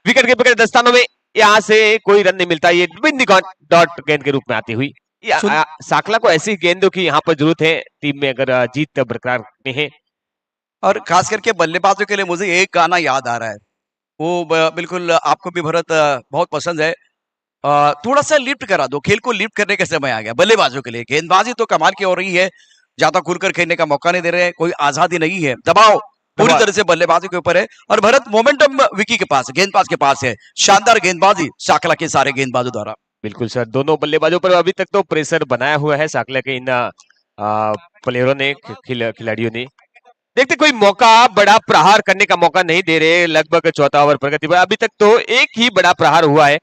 विकेट के विकेट दस्तानों में। यहाँ से कोई रन नहीं मिलता, ये बिंदी डॉट गेंद के रूप में आती हुई। साकला को ऐसी गेंदों की यहाँ पर जरूरत है टीम में अगर जीत बरकरार रखनी है। और खास करके बल्लेबाजों के लिए मुझे एक गाना याद आ रहा है, वो बिल्कुल आपको भी भरत बहुत पसंद है। थोड़ा सा लिफ्ट करा दो, खेल को लिफ्ट करने का समय आ गया बल्लेबाजों के लिए। गेंदबाजी तो कमाल की हो रही है, ज्यादा खुलकर खेलने का मौका नहीं दे रहे हैं, कोई आजादी नहीं है। दबाव पूरी तरह से बल्लेबाजों के ऊपर है। और भरत मोमेंटम विकी के पास, गेंदबाज के पास है। शानदार गेंदबाजी साकला के सारे गेंदबाजों द्वारा। बिल्कुल सर, दोनों बल्लेबाजों पर अभी तक तो प्रेशर बनाया हुआ है साकला के इन प्लेयरों ने, खिलाड़ियों ने। देखते कोई मौका, बड़ा प्रहार करने का मौका नहीं दे रहे। लगभग चौथा ओवर प्रगति पर, अभी तक तो एक ही बड़ा प्रहार हुआ है,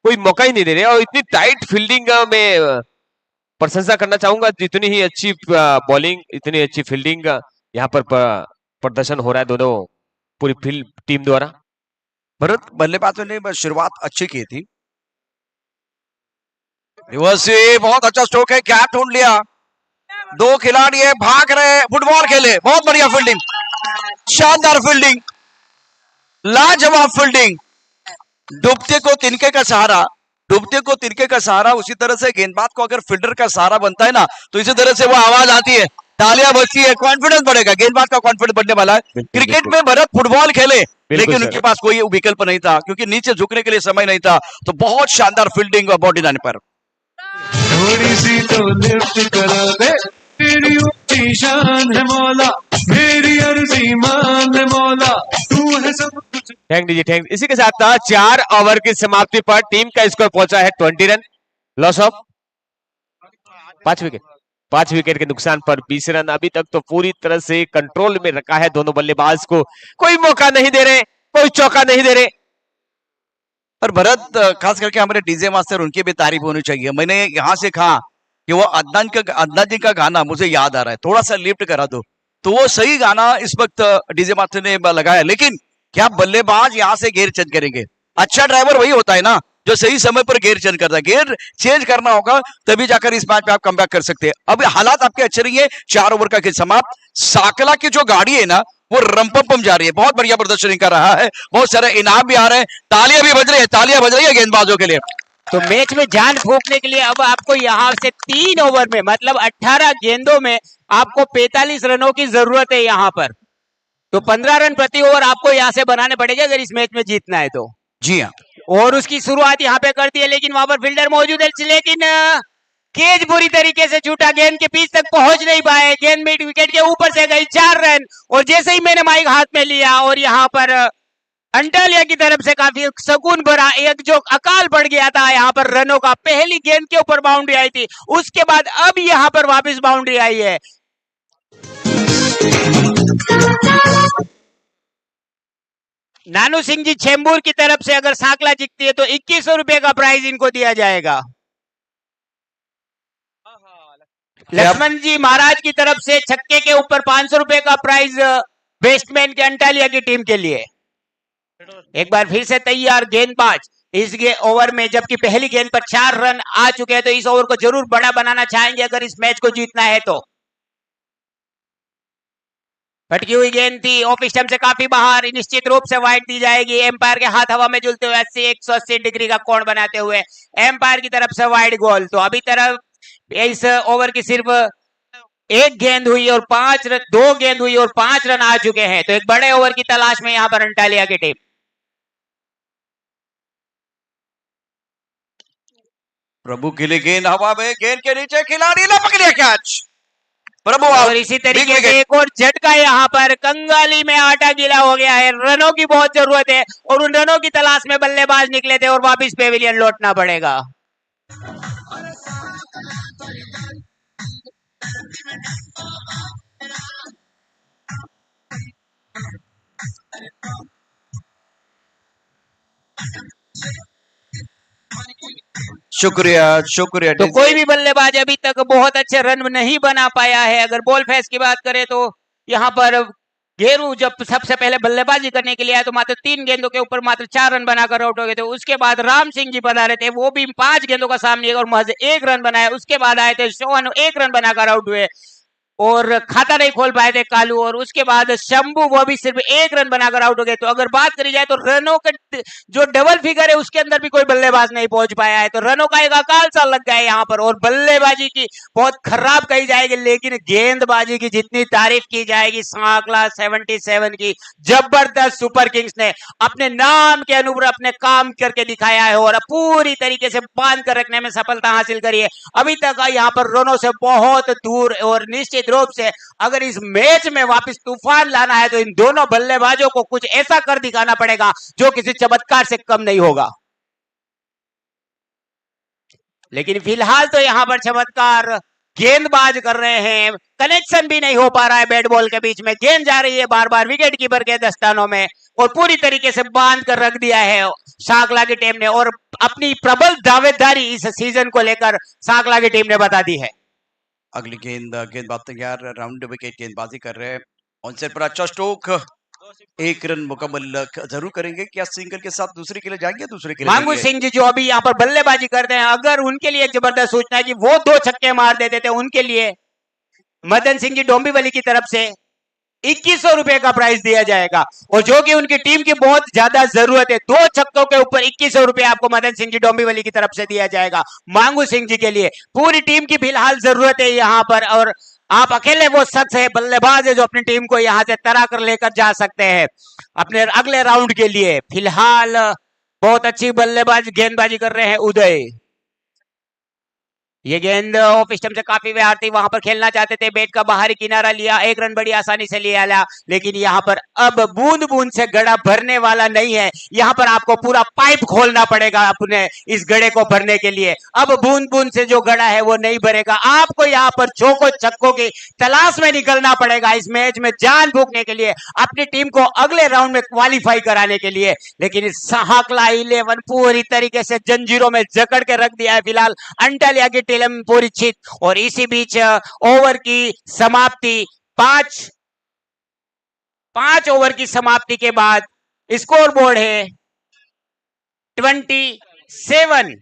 कोई मौका ही नहीं दे रहे। और इतनी टाइट फील्डिंग में प्रशंसा करना चाहूंगा, जितनी ही अच्छी बॉलिंग, इतनी अच्छी फील्डिंग यहाँ पर प्रदर्शन हो रहा है दोनों पूरी टीम द्वारा। भरत, बल्लेबाजों ने शुरुआत अच्छी की थी। बहुत अच्छा स्ट्रोक है, गैप ढूंढ लिया। 2 खिलाड़ी है, भाग रहे, फुटबॉल खेले, बहुत बढ़िया फील्डिंग, शानदार फील्डिंग, लाजवाब फील्डिंग। डूबते को तिनके का सहारा, डूबते को तिनके का सहारा। उसी तरह से गेंदबाज को अगर फील्डर का सहारा बनता है ना, तो इसी तरह से वो आवाज आती है, तालियां बजती है, कॉन्फिडेंस बढ़ेगा, गेंदबाज का कॉन्फिडेंस बढ़ने वाला है। क्रिकेट में भरत फुटबॉल खेले लेकिन उनके पास कोई विकल्प नहीं था, क्योंकि नीचे झुकने के लिए समय नहीं था। तो बहुत शानदार फील्डिंग और बॉडी लाइन पर। थोड़ी सी तो लिफ्ट करा दे, तेरी ऊंची शान है मौला, मेरी अर्जी मान है मौला, तू है सब कुछ। थैंक दीजिए, थैंक। इसी के साथ 4 ओवर की समाप्ति पर टीम का स्कोर पहुंचा है 20 run, loss of 5 wicket. 5 wicket के नुकसान पर 20 रन। अभी तक तो पूरी तरह से कंट्रोल में रखा है दोनों बल्लेबाज को, कोई मौका नहीं दे रहे, कोई चौका नहीं दे रहे। और भरत, खास करके हमारे डीजे मास्टर, उनकी भी तारीफ होनी चाहिए। मैंने यहाँ से कहा कि वो अदनान जी का गाना मुझे याद आ रहा है, थोड़ा सा लिफ्ट करा दो, तो वो सही गाना इस वक्त डीजे मास्टर ने लगाया। लेकिन क्या बल्लेबाज यहाँ से गेयर चेंज करेंगे? अच्छा ड्राइवर वही होता है ना जो सही समय पर गेयर चेंज करता है। गेयर चेंज करना होगा तभी जाकर इस मैच में आप कमबैक कर सकते हैं। अब हालात आपके अच्छे नहीं है। 4 ओवर का खेल समाप्त। साकला की जो गाड़ी है ना, वो रंपम जा रही है, बहुत बढ़िया प्रदर्शन कर रहा है, बहुत सारे इनाम भी आ रहे हैं, तालियां भी बज रही है, तालियां बज रही है गेंदबाजों के लिए। तो मैच में जान फूंकने के लिए अब आपको यहाँ से 3 ओवर में मतलब 18 गेंदों में आपको 45 रनों की जरूरत है यहाँ पर। तो 15 रन प्रति ओवर आपको यहाँ से बनाने पड़ेगा अगर इस मैच में जीतना है तो। जी हाँ, और उसकी शुरुआत यहाँ पे करती है, लेकिन वहां पर फील्डर मौजूद है, लेकिन केज बुरी तरीके से छूटा, गेंद के बीच तक पहुंच नहीं पाए, गेंद मिड विकेट के ऊपर से गई 4 रन। और जैसे ही मैंने माइक हाथ में लिया और यहाँ पर अंटालिया की तरफ से काफी सुकून भरा एक जो अकाल पड़ गया था यहाँ पर रनों का, पहली गेंद के ऊपर बाउंड्री आई थी, उसके बाद अब यहाँ पर वापस बाउंड्री आई है। नानू सिंह जी चेंबूर की तरफ से अगर सांकला जीतती है तो 2100 रुपए का प्राइज इनको दिया जाएगा। लक्ष्मण जी महाराज की तरफ से छक्के के ऊपर 500 रुपए का प्राइज बेस्टमैन के अंटालिया की टीम के लिए। एक बार फिर से तैयार गेंदबाज इस ओवर में, जबकि पहली गेंद पर 4 रन आ चुके हैं, तो इस ओवर को जरूर बड़ा बनाना चाहेंगे अगर इस मैच को जीतना है तो। भटकी हुई गेंद थी, ऑफ स्टंप से काफी बाहर, निश्चित रूप से वाइड दी जाएगी। एम्पायर के हाथ हवा में झूलते हुए 180 डिग्री का कोण बनाते हुए एम्पायर की तरफ से वाइड गोल। तो अभी तरफ इस ओवर की सिर्फ 1 गेंद हुई और 2 गेंद हुई और 5 रन आ चुके हैं। तो एक बड़े ओवर की तलाश में यहाँ पर अंटालिया की टीम। प्रभु के लिए गेंद हवा में, गेंद के नीचे खिलाड़ी ने पकड़िया कैच। प्रभु और इसी तरीके से एक और झटका यहाँ पर, कंगाली में आटा गीला हो गया है, रनों की बहुत जरूरत है और उन रनों की तलाश में बल्लेबाज निकले थे और वापिस पेविलियन लौटना पड़ेगा। शुक्रिया शुक्रिया। तो कोई भी बल्लेबाज अभी तक बहुत अच्छे रन नहीं बना पाया है। अगर बॉल फेस की बात करें तो यहाँ पर घेरू जब सबसे पहले बल्लेबाजी करने के लिए आया तो मात्र 3 गेंदों के ऊपर मात्र 4 रन बनाकर आउट हो गए थे। उसके बाद राम सिंह जी पधारे थे, वो भी 5 गेंदों का सामने और महज 1 रन बनाया। उसके बाद आए थे सोहन, 1 रन बनाकर आउट हुए और खाता नहीं खोल पाए थे कालू। और उसके बाद शंभू, वो भी सिर्फ 1 रन बनाकर आउट हो गए। तो अगर बात करी जाए तो रनों के जो डबल फिगर है उसके अंदर भी कोई बल्लेबाज नहीं पहुंच पाया है। तो रनों का एक अकाल सा लग गया है यहाँ पर। और बल्लेबाजी की बहुत खराब कही जाएगी, लेकिन गेंदबाजी की जितनी तारीफ की जाएगी, सांकला 77 की जबरदस्त सुपर किंग्स ने अपने नाम के अनुरूप अपने काम करके दिखाया है और पूरी तरीके से बांध कर रखने में सफलता हासिल करी है। अभी तक यहाँ पर रनों से बहुत दूर और निश्चित रूप से अगर इस मैच में वापस तूफान लाना है तो इन दोनों बल्लेबाजों को कुछ ऐसा कर दिखाना पड़ेगा जो किसी चमत्कार से कम नहीं होगा। लेकिन फिलहाल तो यहां पर चमत्कार गेंदबाज कर रहे हैं, कनेक्शन भी नहीं हो पा रहा है बैट बॉल के बीच में। गेंद जा रही है बार बार विकेट कीपर के दस्तानों में और पूरी तरीके से बांध कर रख दिया है सांकला की टीम ने। और अपनी प्रबल दावेदारी इस सीजन को लेकर सांकला की टीम ने बता दी है। अगली गेंदबाज तैयार, राउंड विकेट गेंदबाजी कर रहे हैं। ऑनसेट पर अच्छा स्ट्रोक, 1 रन मुकम्मल जरूर करेंगे। क्या सिंगल के साथ दूसरे के लिए जाएंगे? दूसरे के लिए मांगू सिंह जी जो अभी यहाँ पर बल्लेबाजी करते हैं, अगर उनके लिए एक जबरदस्त सूचना है कि वो 2 छक्के मार देते थे, उनके लिए मदन सिंह जी डोंबिवली की तरफ से 2100 रुपए का प्राइज दिया जाएगा और जो कि उनकी टीम की बहुत ज्यादा जरूरत है। 2 छक्कों के ऊपर 2100 रुपए आपको मदन सिंह जी डोंबिवली की तरफ से दिया जाएगा मांगू सिंह जी के लिए। पूरी टीम की फिलहाल जरूरत है यहाँ पर और आप अकेले वो शख्स है, बल्लेबाज है जो अपनी टीम को यहाँ से तरा कर लेकर जा सकते हैं अपने अगले राउंड के लिए। फिलहाल बहुत अच्छी बल्लेबाज गेंदबाजी कर रहे हैं उदय। ये गेंद ऑफ स्टंप से काफी व्यार थी, वहां पर खेलना चाहते थे, बैट का बाहरी किनारा लिया, 1 रन बड़ी आसानी से लिया लिया। लेकिन यहाँ पर अब बूंद बूंद से गड़ा भरने वाला नहीं है, यहाँ पर आपको पूरा पाइप खोलना पड़ेगा अपने इस गड़े को भरने के लिए। अब बूंद बूंद से जो गड़ा है वो नहीं भरेगा, आपको यहाँ पर चौको छक्कों की तलाश में निकलना पड़ेगा इस मैच में जान फूंकने के लिए, अपनी टीम को अगले राउंड में क्वालिफाई कराने के लिए। लेकिन सांकला 11 पूरी तरीके से जंजीरों में जकड़ के रख दिया है फिलहाल अंटालिया की टीम पूरी जीत। और इसी बीच ओवर की समाप्ति 5 ओवर की समाप्ति के बाद स्कोर बोर्ड है 27।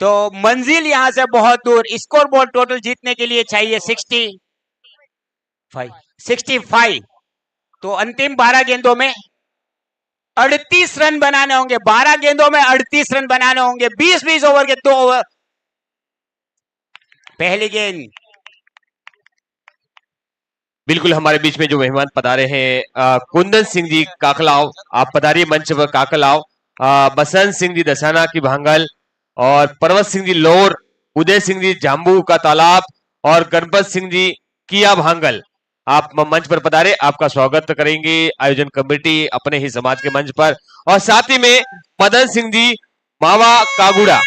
तो मंजिल यहां से बहुत दूर, स्कोर बोर्ड टोटल जीतने के लिए चाहिए 65। तो अंतिम 12 गेंदों में 38 रन बनाने होंगे। 12 गेंदों में 38 रन बनाने होंगे। 20-20 ओवर के 2 ओवर। पहली गेंद। बिल्कुल हमारे बीच में जो मेहमान पधारे हैं कुंदन सिंह जी काकलाव, आप पधारिए मंच पर काकलाव। बसंत सिंह जी दसाना की भांगल और पर्वत सिंह जी लोर, उदय सिंह जी जाम्बू का तालाब और गणपत सिंह जी किया भांगल, आप मंच पर पधारे। आपका स्वागत करेंगे आयोजन कमेटी अपने ही समाज के मंच पर। और साथ ही में मदन सिंह जी मावा कागुड़ा,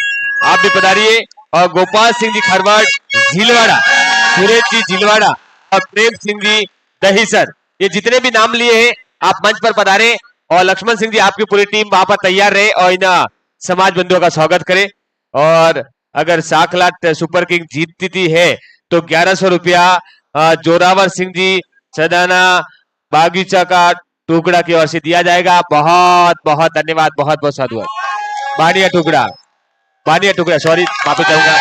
आप भी पधारिए। और गोपाल सिंह जी खरवट झीलवाड़ा, सुरेश जी झीलवाड़ा और प्रेम सिंह जी दहीसर, ये जितने भी नाम लिए हैं आप मंच पर पधारे। और लक्ष्मण सिंह जी आपकी पूरी टीम वहां पर तैयार रहे और इन समाज बंधुओं का स्वागत करे। और अगर साखलाट सुपर किंग जीतती है तो 1100 रुपया जोरावर सिंह जी सदाना बागीचा का टुकड़ा की ओर से दिया जाएगा। बहुत बहुत धन्यवाद, बहुत बहुत साधुवाद। बानिया टुकड़ा सॉरी, माफी चाहूंगा।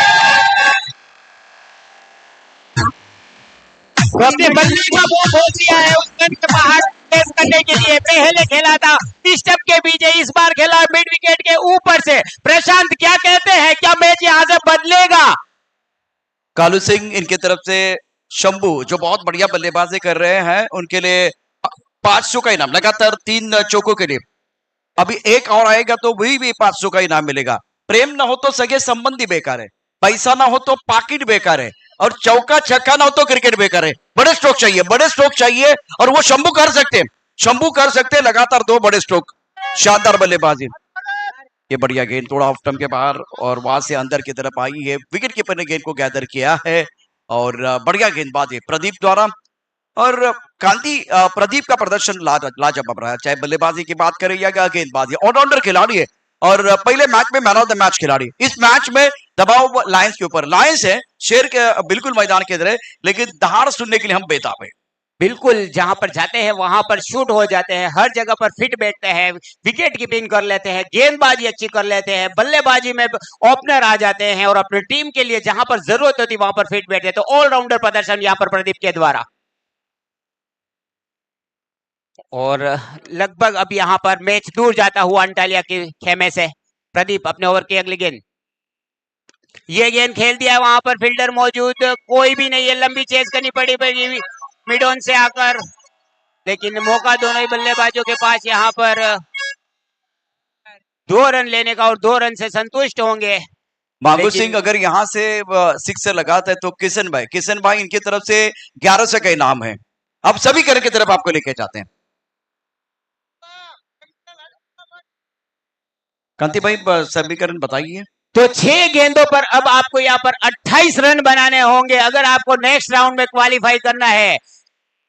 अपने बल्ले का वो खोल दिया है उस रन के बाहर टेस्ट करने के लिए। पहले खेला था स्टंप के पीछे, इस बार खेला मिड विकेट के ऊपर से। प्रशांत क्या कहते हैं, क्या मैच यहाँ से बदलेगा? कालू सिंह इनकी तरफ से शंभू जो बहुत बढ़िया बल्लेबाजी कर रहे हैं, उनके लिए 500 का इनाम, लगातार 3 चौकों के लिए। अभी एक और आएगा तो वही भी 500 का इनाम मिलेगा। प्रेम ना हो तो सगे संबंधी बेकार है, पैसा ना हो तो पाकिट बेकार है, और चौका छक्का ना हो तो क्रिकेट बेकार है। बड़े स्ट्रोक चाहिए, बड़े स्ट्रोक चाहिए, और वो शंभू कर सकते हैं। शंभू कर सकते हैं लगातार 2 बड़े स्ट्रोक। शानदार बल्लेबाजी। ये बढ़िया गेंद थोड़ा ऑफ स्टंप के बाहर और वहां से अंदर की तरफ आई है। विकेट कीपर ने गेंद को गैदर किया है और बढ़िया गेंदबाजी प्रदीप द्वारा। और कांति प्रदीप का प्रदर्शन लाजवाब रहा है, चाहे बल्लेबाजी की बात करें या गेंदबाजी। ऑलराउंडर खिलाड़ी है और पहले मैच में मैन ऑफ द मैच खिलाड़ी। इस मैच में दबाव लायंस के ऊपर, लायंस है शेर के बिल्कुल मैदान के अंदर है, लेकिन दहाड़ सुनने के लिए हम बेताब है। बिल्कुल, जहां पर जाते हैं वहां पर शूट हो जाते हैं, हर जगह पर फिट बैठते हैं, विकेट कीपिंग कर लेते हैं, गेंदबाजी अच्छी कर लेते हैं, बल्लेबाजी में ओपनर आ जाते हैं और अपनी टीम के लिए जहां पर जरूरत होती है वहां पर फिट बैठते हैं। तो ऑलराउंडर प्रदर्शन यहां पर प्रदीप के द्वारा। और लगभग अब यहां पर मैच दूर जाता हुआ अंटालिया के खेमे से। प्रदीप अपने ओवर की अगली गेंद, ये गेंद खेल दिया, वहां पर फील्डर मौजूद कोई भी नहीं है, लंबी चेज करनी पड़ी मिड ऑन से आकर, लेकिन मौका दोनों ही बल्लेबाजों के पास यहां पर 2 रन लेने का और 2 रन से संतुष्ट होंगे। मांगू सिंह अगर यहां से सिक्सर लगाता है तो किशन भाई इनकी तरफ से 1100 का इनाम है। अब सभी करण की तरफ आपको लेके जाते हैं। कांति भाई समीकरण बताइए। तो 6 गेंदों पर अब आपको यहाँ पर 28 रन बनाने होंगे अगर आपको नेक्स्ट राउंड में क्वालिफाई करना है।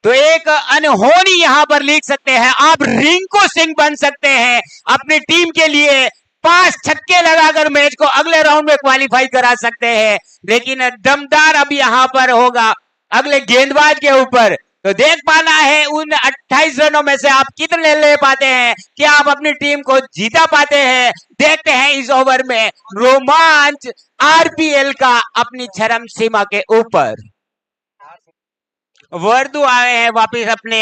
तो एक अनहोनी यहाँ पर लिख सकते हैं, आप रिंकू सिंह बन सकते हैं। अपनी टीम के लिए 5 छक्के लगाकर मैच को अगले राउंड में क्वालिफाई करा सकते हैं। लेकिन दमदार अब यहाँ पर होगा अगले गेंदबाज के ऊपर। तो देख पाना है उन 28 रनों में से आप कितने ले पाते हैं, क्या आप अपनी टीम को जीता पाते हैं। देखते हैं इस ओवर में रोमांच आरपीएल का अपनी चरम सीमा के ऊपर। वर्दू आए हैं वापिस अपने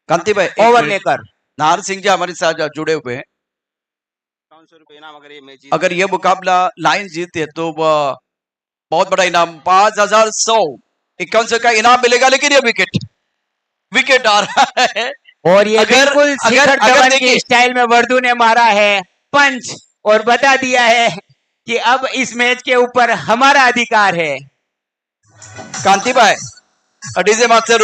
कांति भाई ओवर लेकर। नाहर सिंह जी हमारे साथ जुड़े हुए हैं। अगर ये मुकाबला लायंस जीते तो बहुत बड़ा इनाम 5151 का इनाम मिलेगा। लेकिन ये विकेट आ रहा है और ये बिल्कुल शिखर धवन की स्टाइल में वर्दू ने मारा है पंच और बता दिया है कि अब इस मैच के ऊपर हमारा अधिकार है। कांति भाई डीजे मास्टर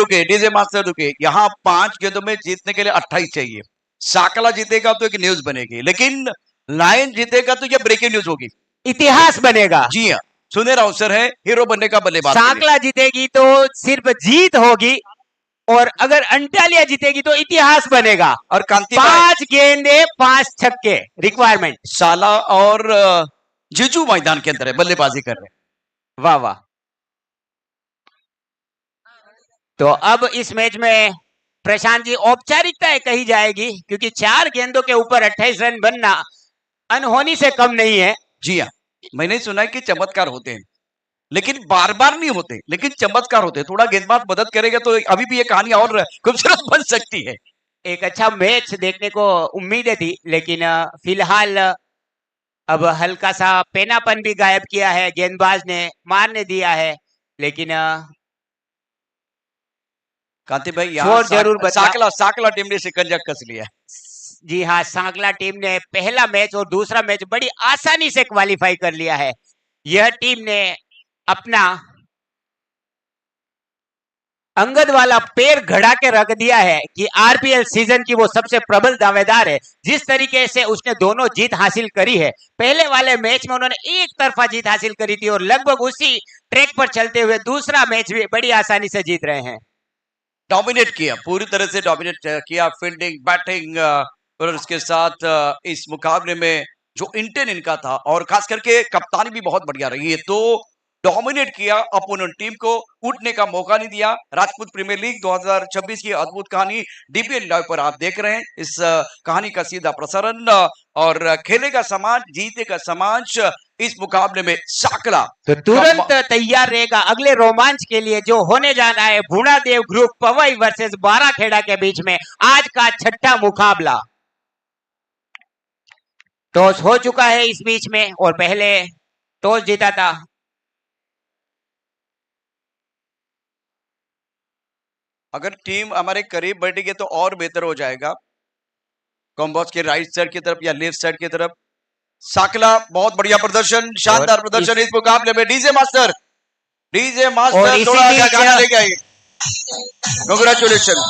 रुके। यहाँ 5 गेंदों में जीतने के लिए 28 चाहिए। साकला जीतेगा तो एक न्यूज बनेगी, लेकिन लायन जीतेगा तो यह ब्रेकिंग न्यूज होगी, इतिहास बनेगा। जी हाँ, सुनहरा अवसर है हीरो बनने का बल्लेबाज। साकला जीतेगी तो सिर्फ जीत होगी और अगर अंटालिया जीतेगी तो इतिहास बनेगा। और कांति 5 गेंदे 5 छक्के रिक्वायरमेंट। साला और जीजू मैदान के अंदर है, बल्लेबाजी कर रहे हैं। वाह वाह। तो अब इस मैच में प्रशांत जी औपचारिकता कही जाएगी, क्योंकि 4 गेंदों के ऊपर 28 रन बनना अनहोनी से कम नहीं है। जी हाँ, मैंने सुना है कि चमत्कार होते हैं, लेकिन बार बार नहीं होते, लेकिन चमत्कार होते हैं। थोड़ा गेंदबाज मदद करेगा तो अभी भी ये कहानी और खूबसूरत बन सकती है। एक अच्छा मैच देखने को उम्मीदें थी, लेकिन फिलहाल अब हल्का सा पेनापन भी गायब किया है गेंदबाज ने, मारने दिया है, लेकिन कांति भाई शोर यहाँ जरूर बचा। साकला टीम ने शिकंजा कस लिया है। जी हाँ, सांकला टीम ने पहला मैच और दूसरा मैच बड़ी आसानी से क्वालिफाई कर लिया है। यह टीम ने अपना अंगद वाला पैर घड़ा के रख दिया है कि आरपीएल सीजन की वो सबसे प्रबल दावेदार है। जिस तरीके से उसने दोनों जीत हासिल करी है, पहले वाले मैच में उन्होंने एक तरफा जीत हासिल करी थी और लगभग उसी ट्रैक पर चलते हुए दूसरा मैच भी बड़ी आसानी से जीत रहे हैं। डोमिनेट किया, पूरी तरह से डोमिनेट किया, फील्डिंग, बैटिंग और उसके साथ इस मुकाबले में जो इंटेंट इनका था और खास करके कप्तानी भी बहुत बढ़िया रही है। तो डोमिनेट किया, अपोनेंट टीम को उठने का मौका नहीं दिया। राजपूत प्रीमियर लीग 2026 की अद्भुत कहानी डीपीएल लाइव पर आप देख रहे हैं। इस कहानी का सीधा प्रसारण और खेलेगा समाज, जीतेगा समाज इस मुकाबले में साकला तो तुरंत तैयार रहेगा अगले रोमांच के लिए जो होने जा रहा है भूणादेव ग्रुप पवई वर्सेस बाराखेड़ा के बीच में आज का छठा मुकाबला। टॉस हो चुका है इस बीच में और पहले टॉस जीता था अगर टीम हमारे करीब बैठेगी तो और बेहतर हो जाएगा। कॉम्बॉक्स के राइट साइड की तरफ या लेफ्ट साइड की तरफ साकला, बहुत बढ़िया प्रदर्शन, शानदार प्रदर्शन इस मुकाबले में। डीजे मास्टर थोड़ा आगे गाना लेके आइए। कांग्रेचुलेशन।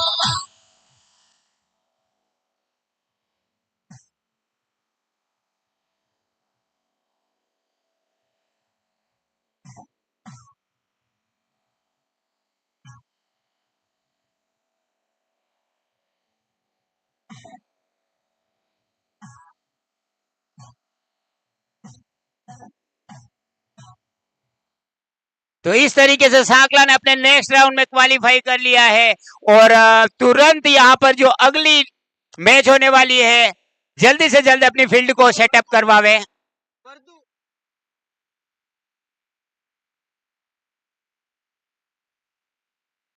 तो इस तरीके से सांकला ने अपने नेक्स्ट राउंड में क्वालिफाई कर लिया है और तुरंत यहां पर जो अगली मैच होने वाली है जल्दी से जल्द अपनी फील्ड को सेटअप करवावे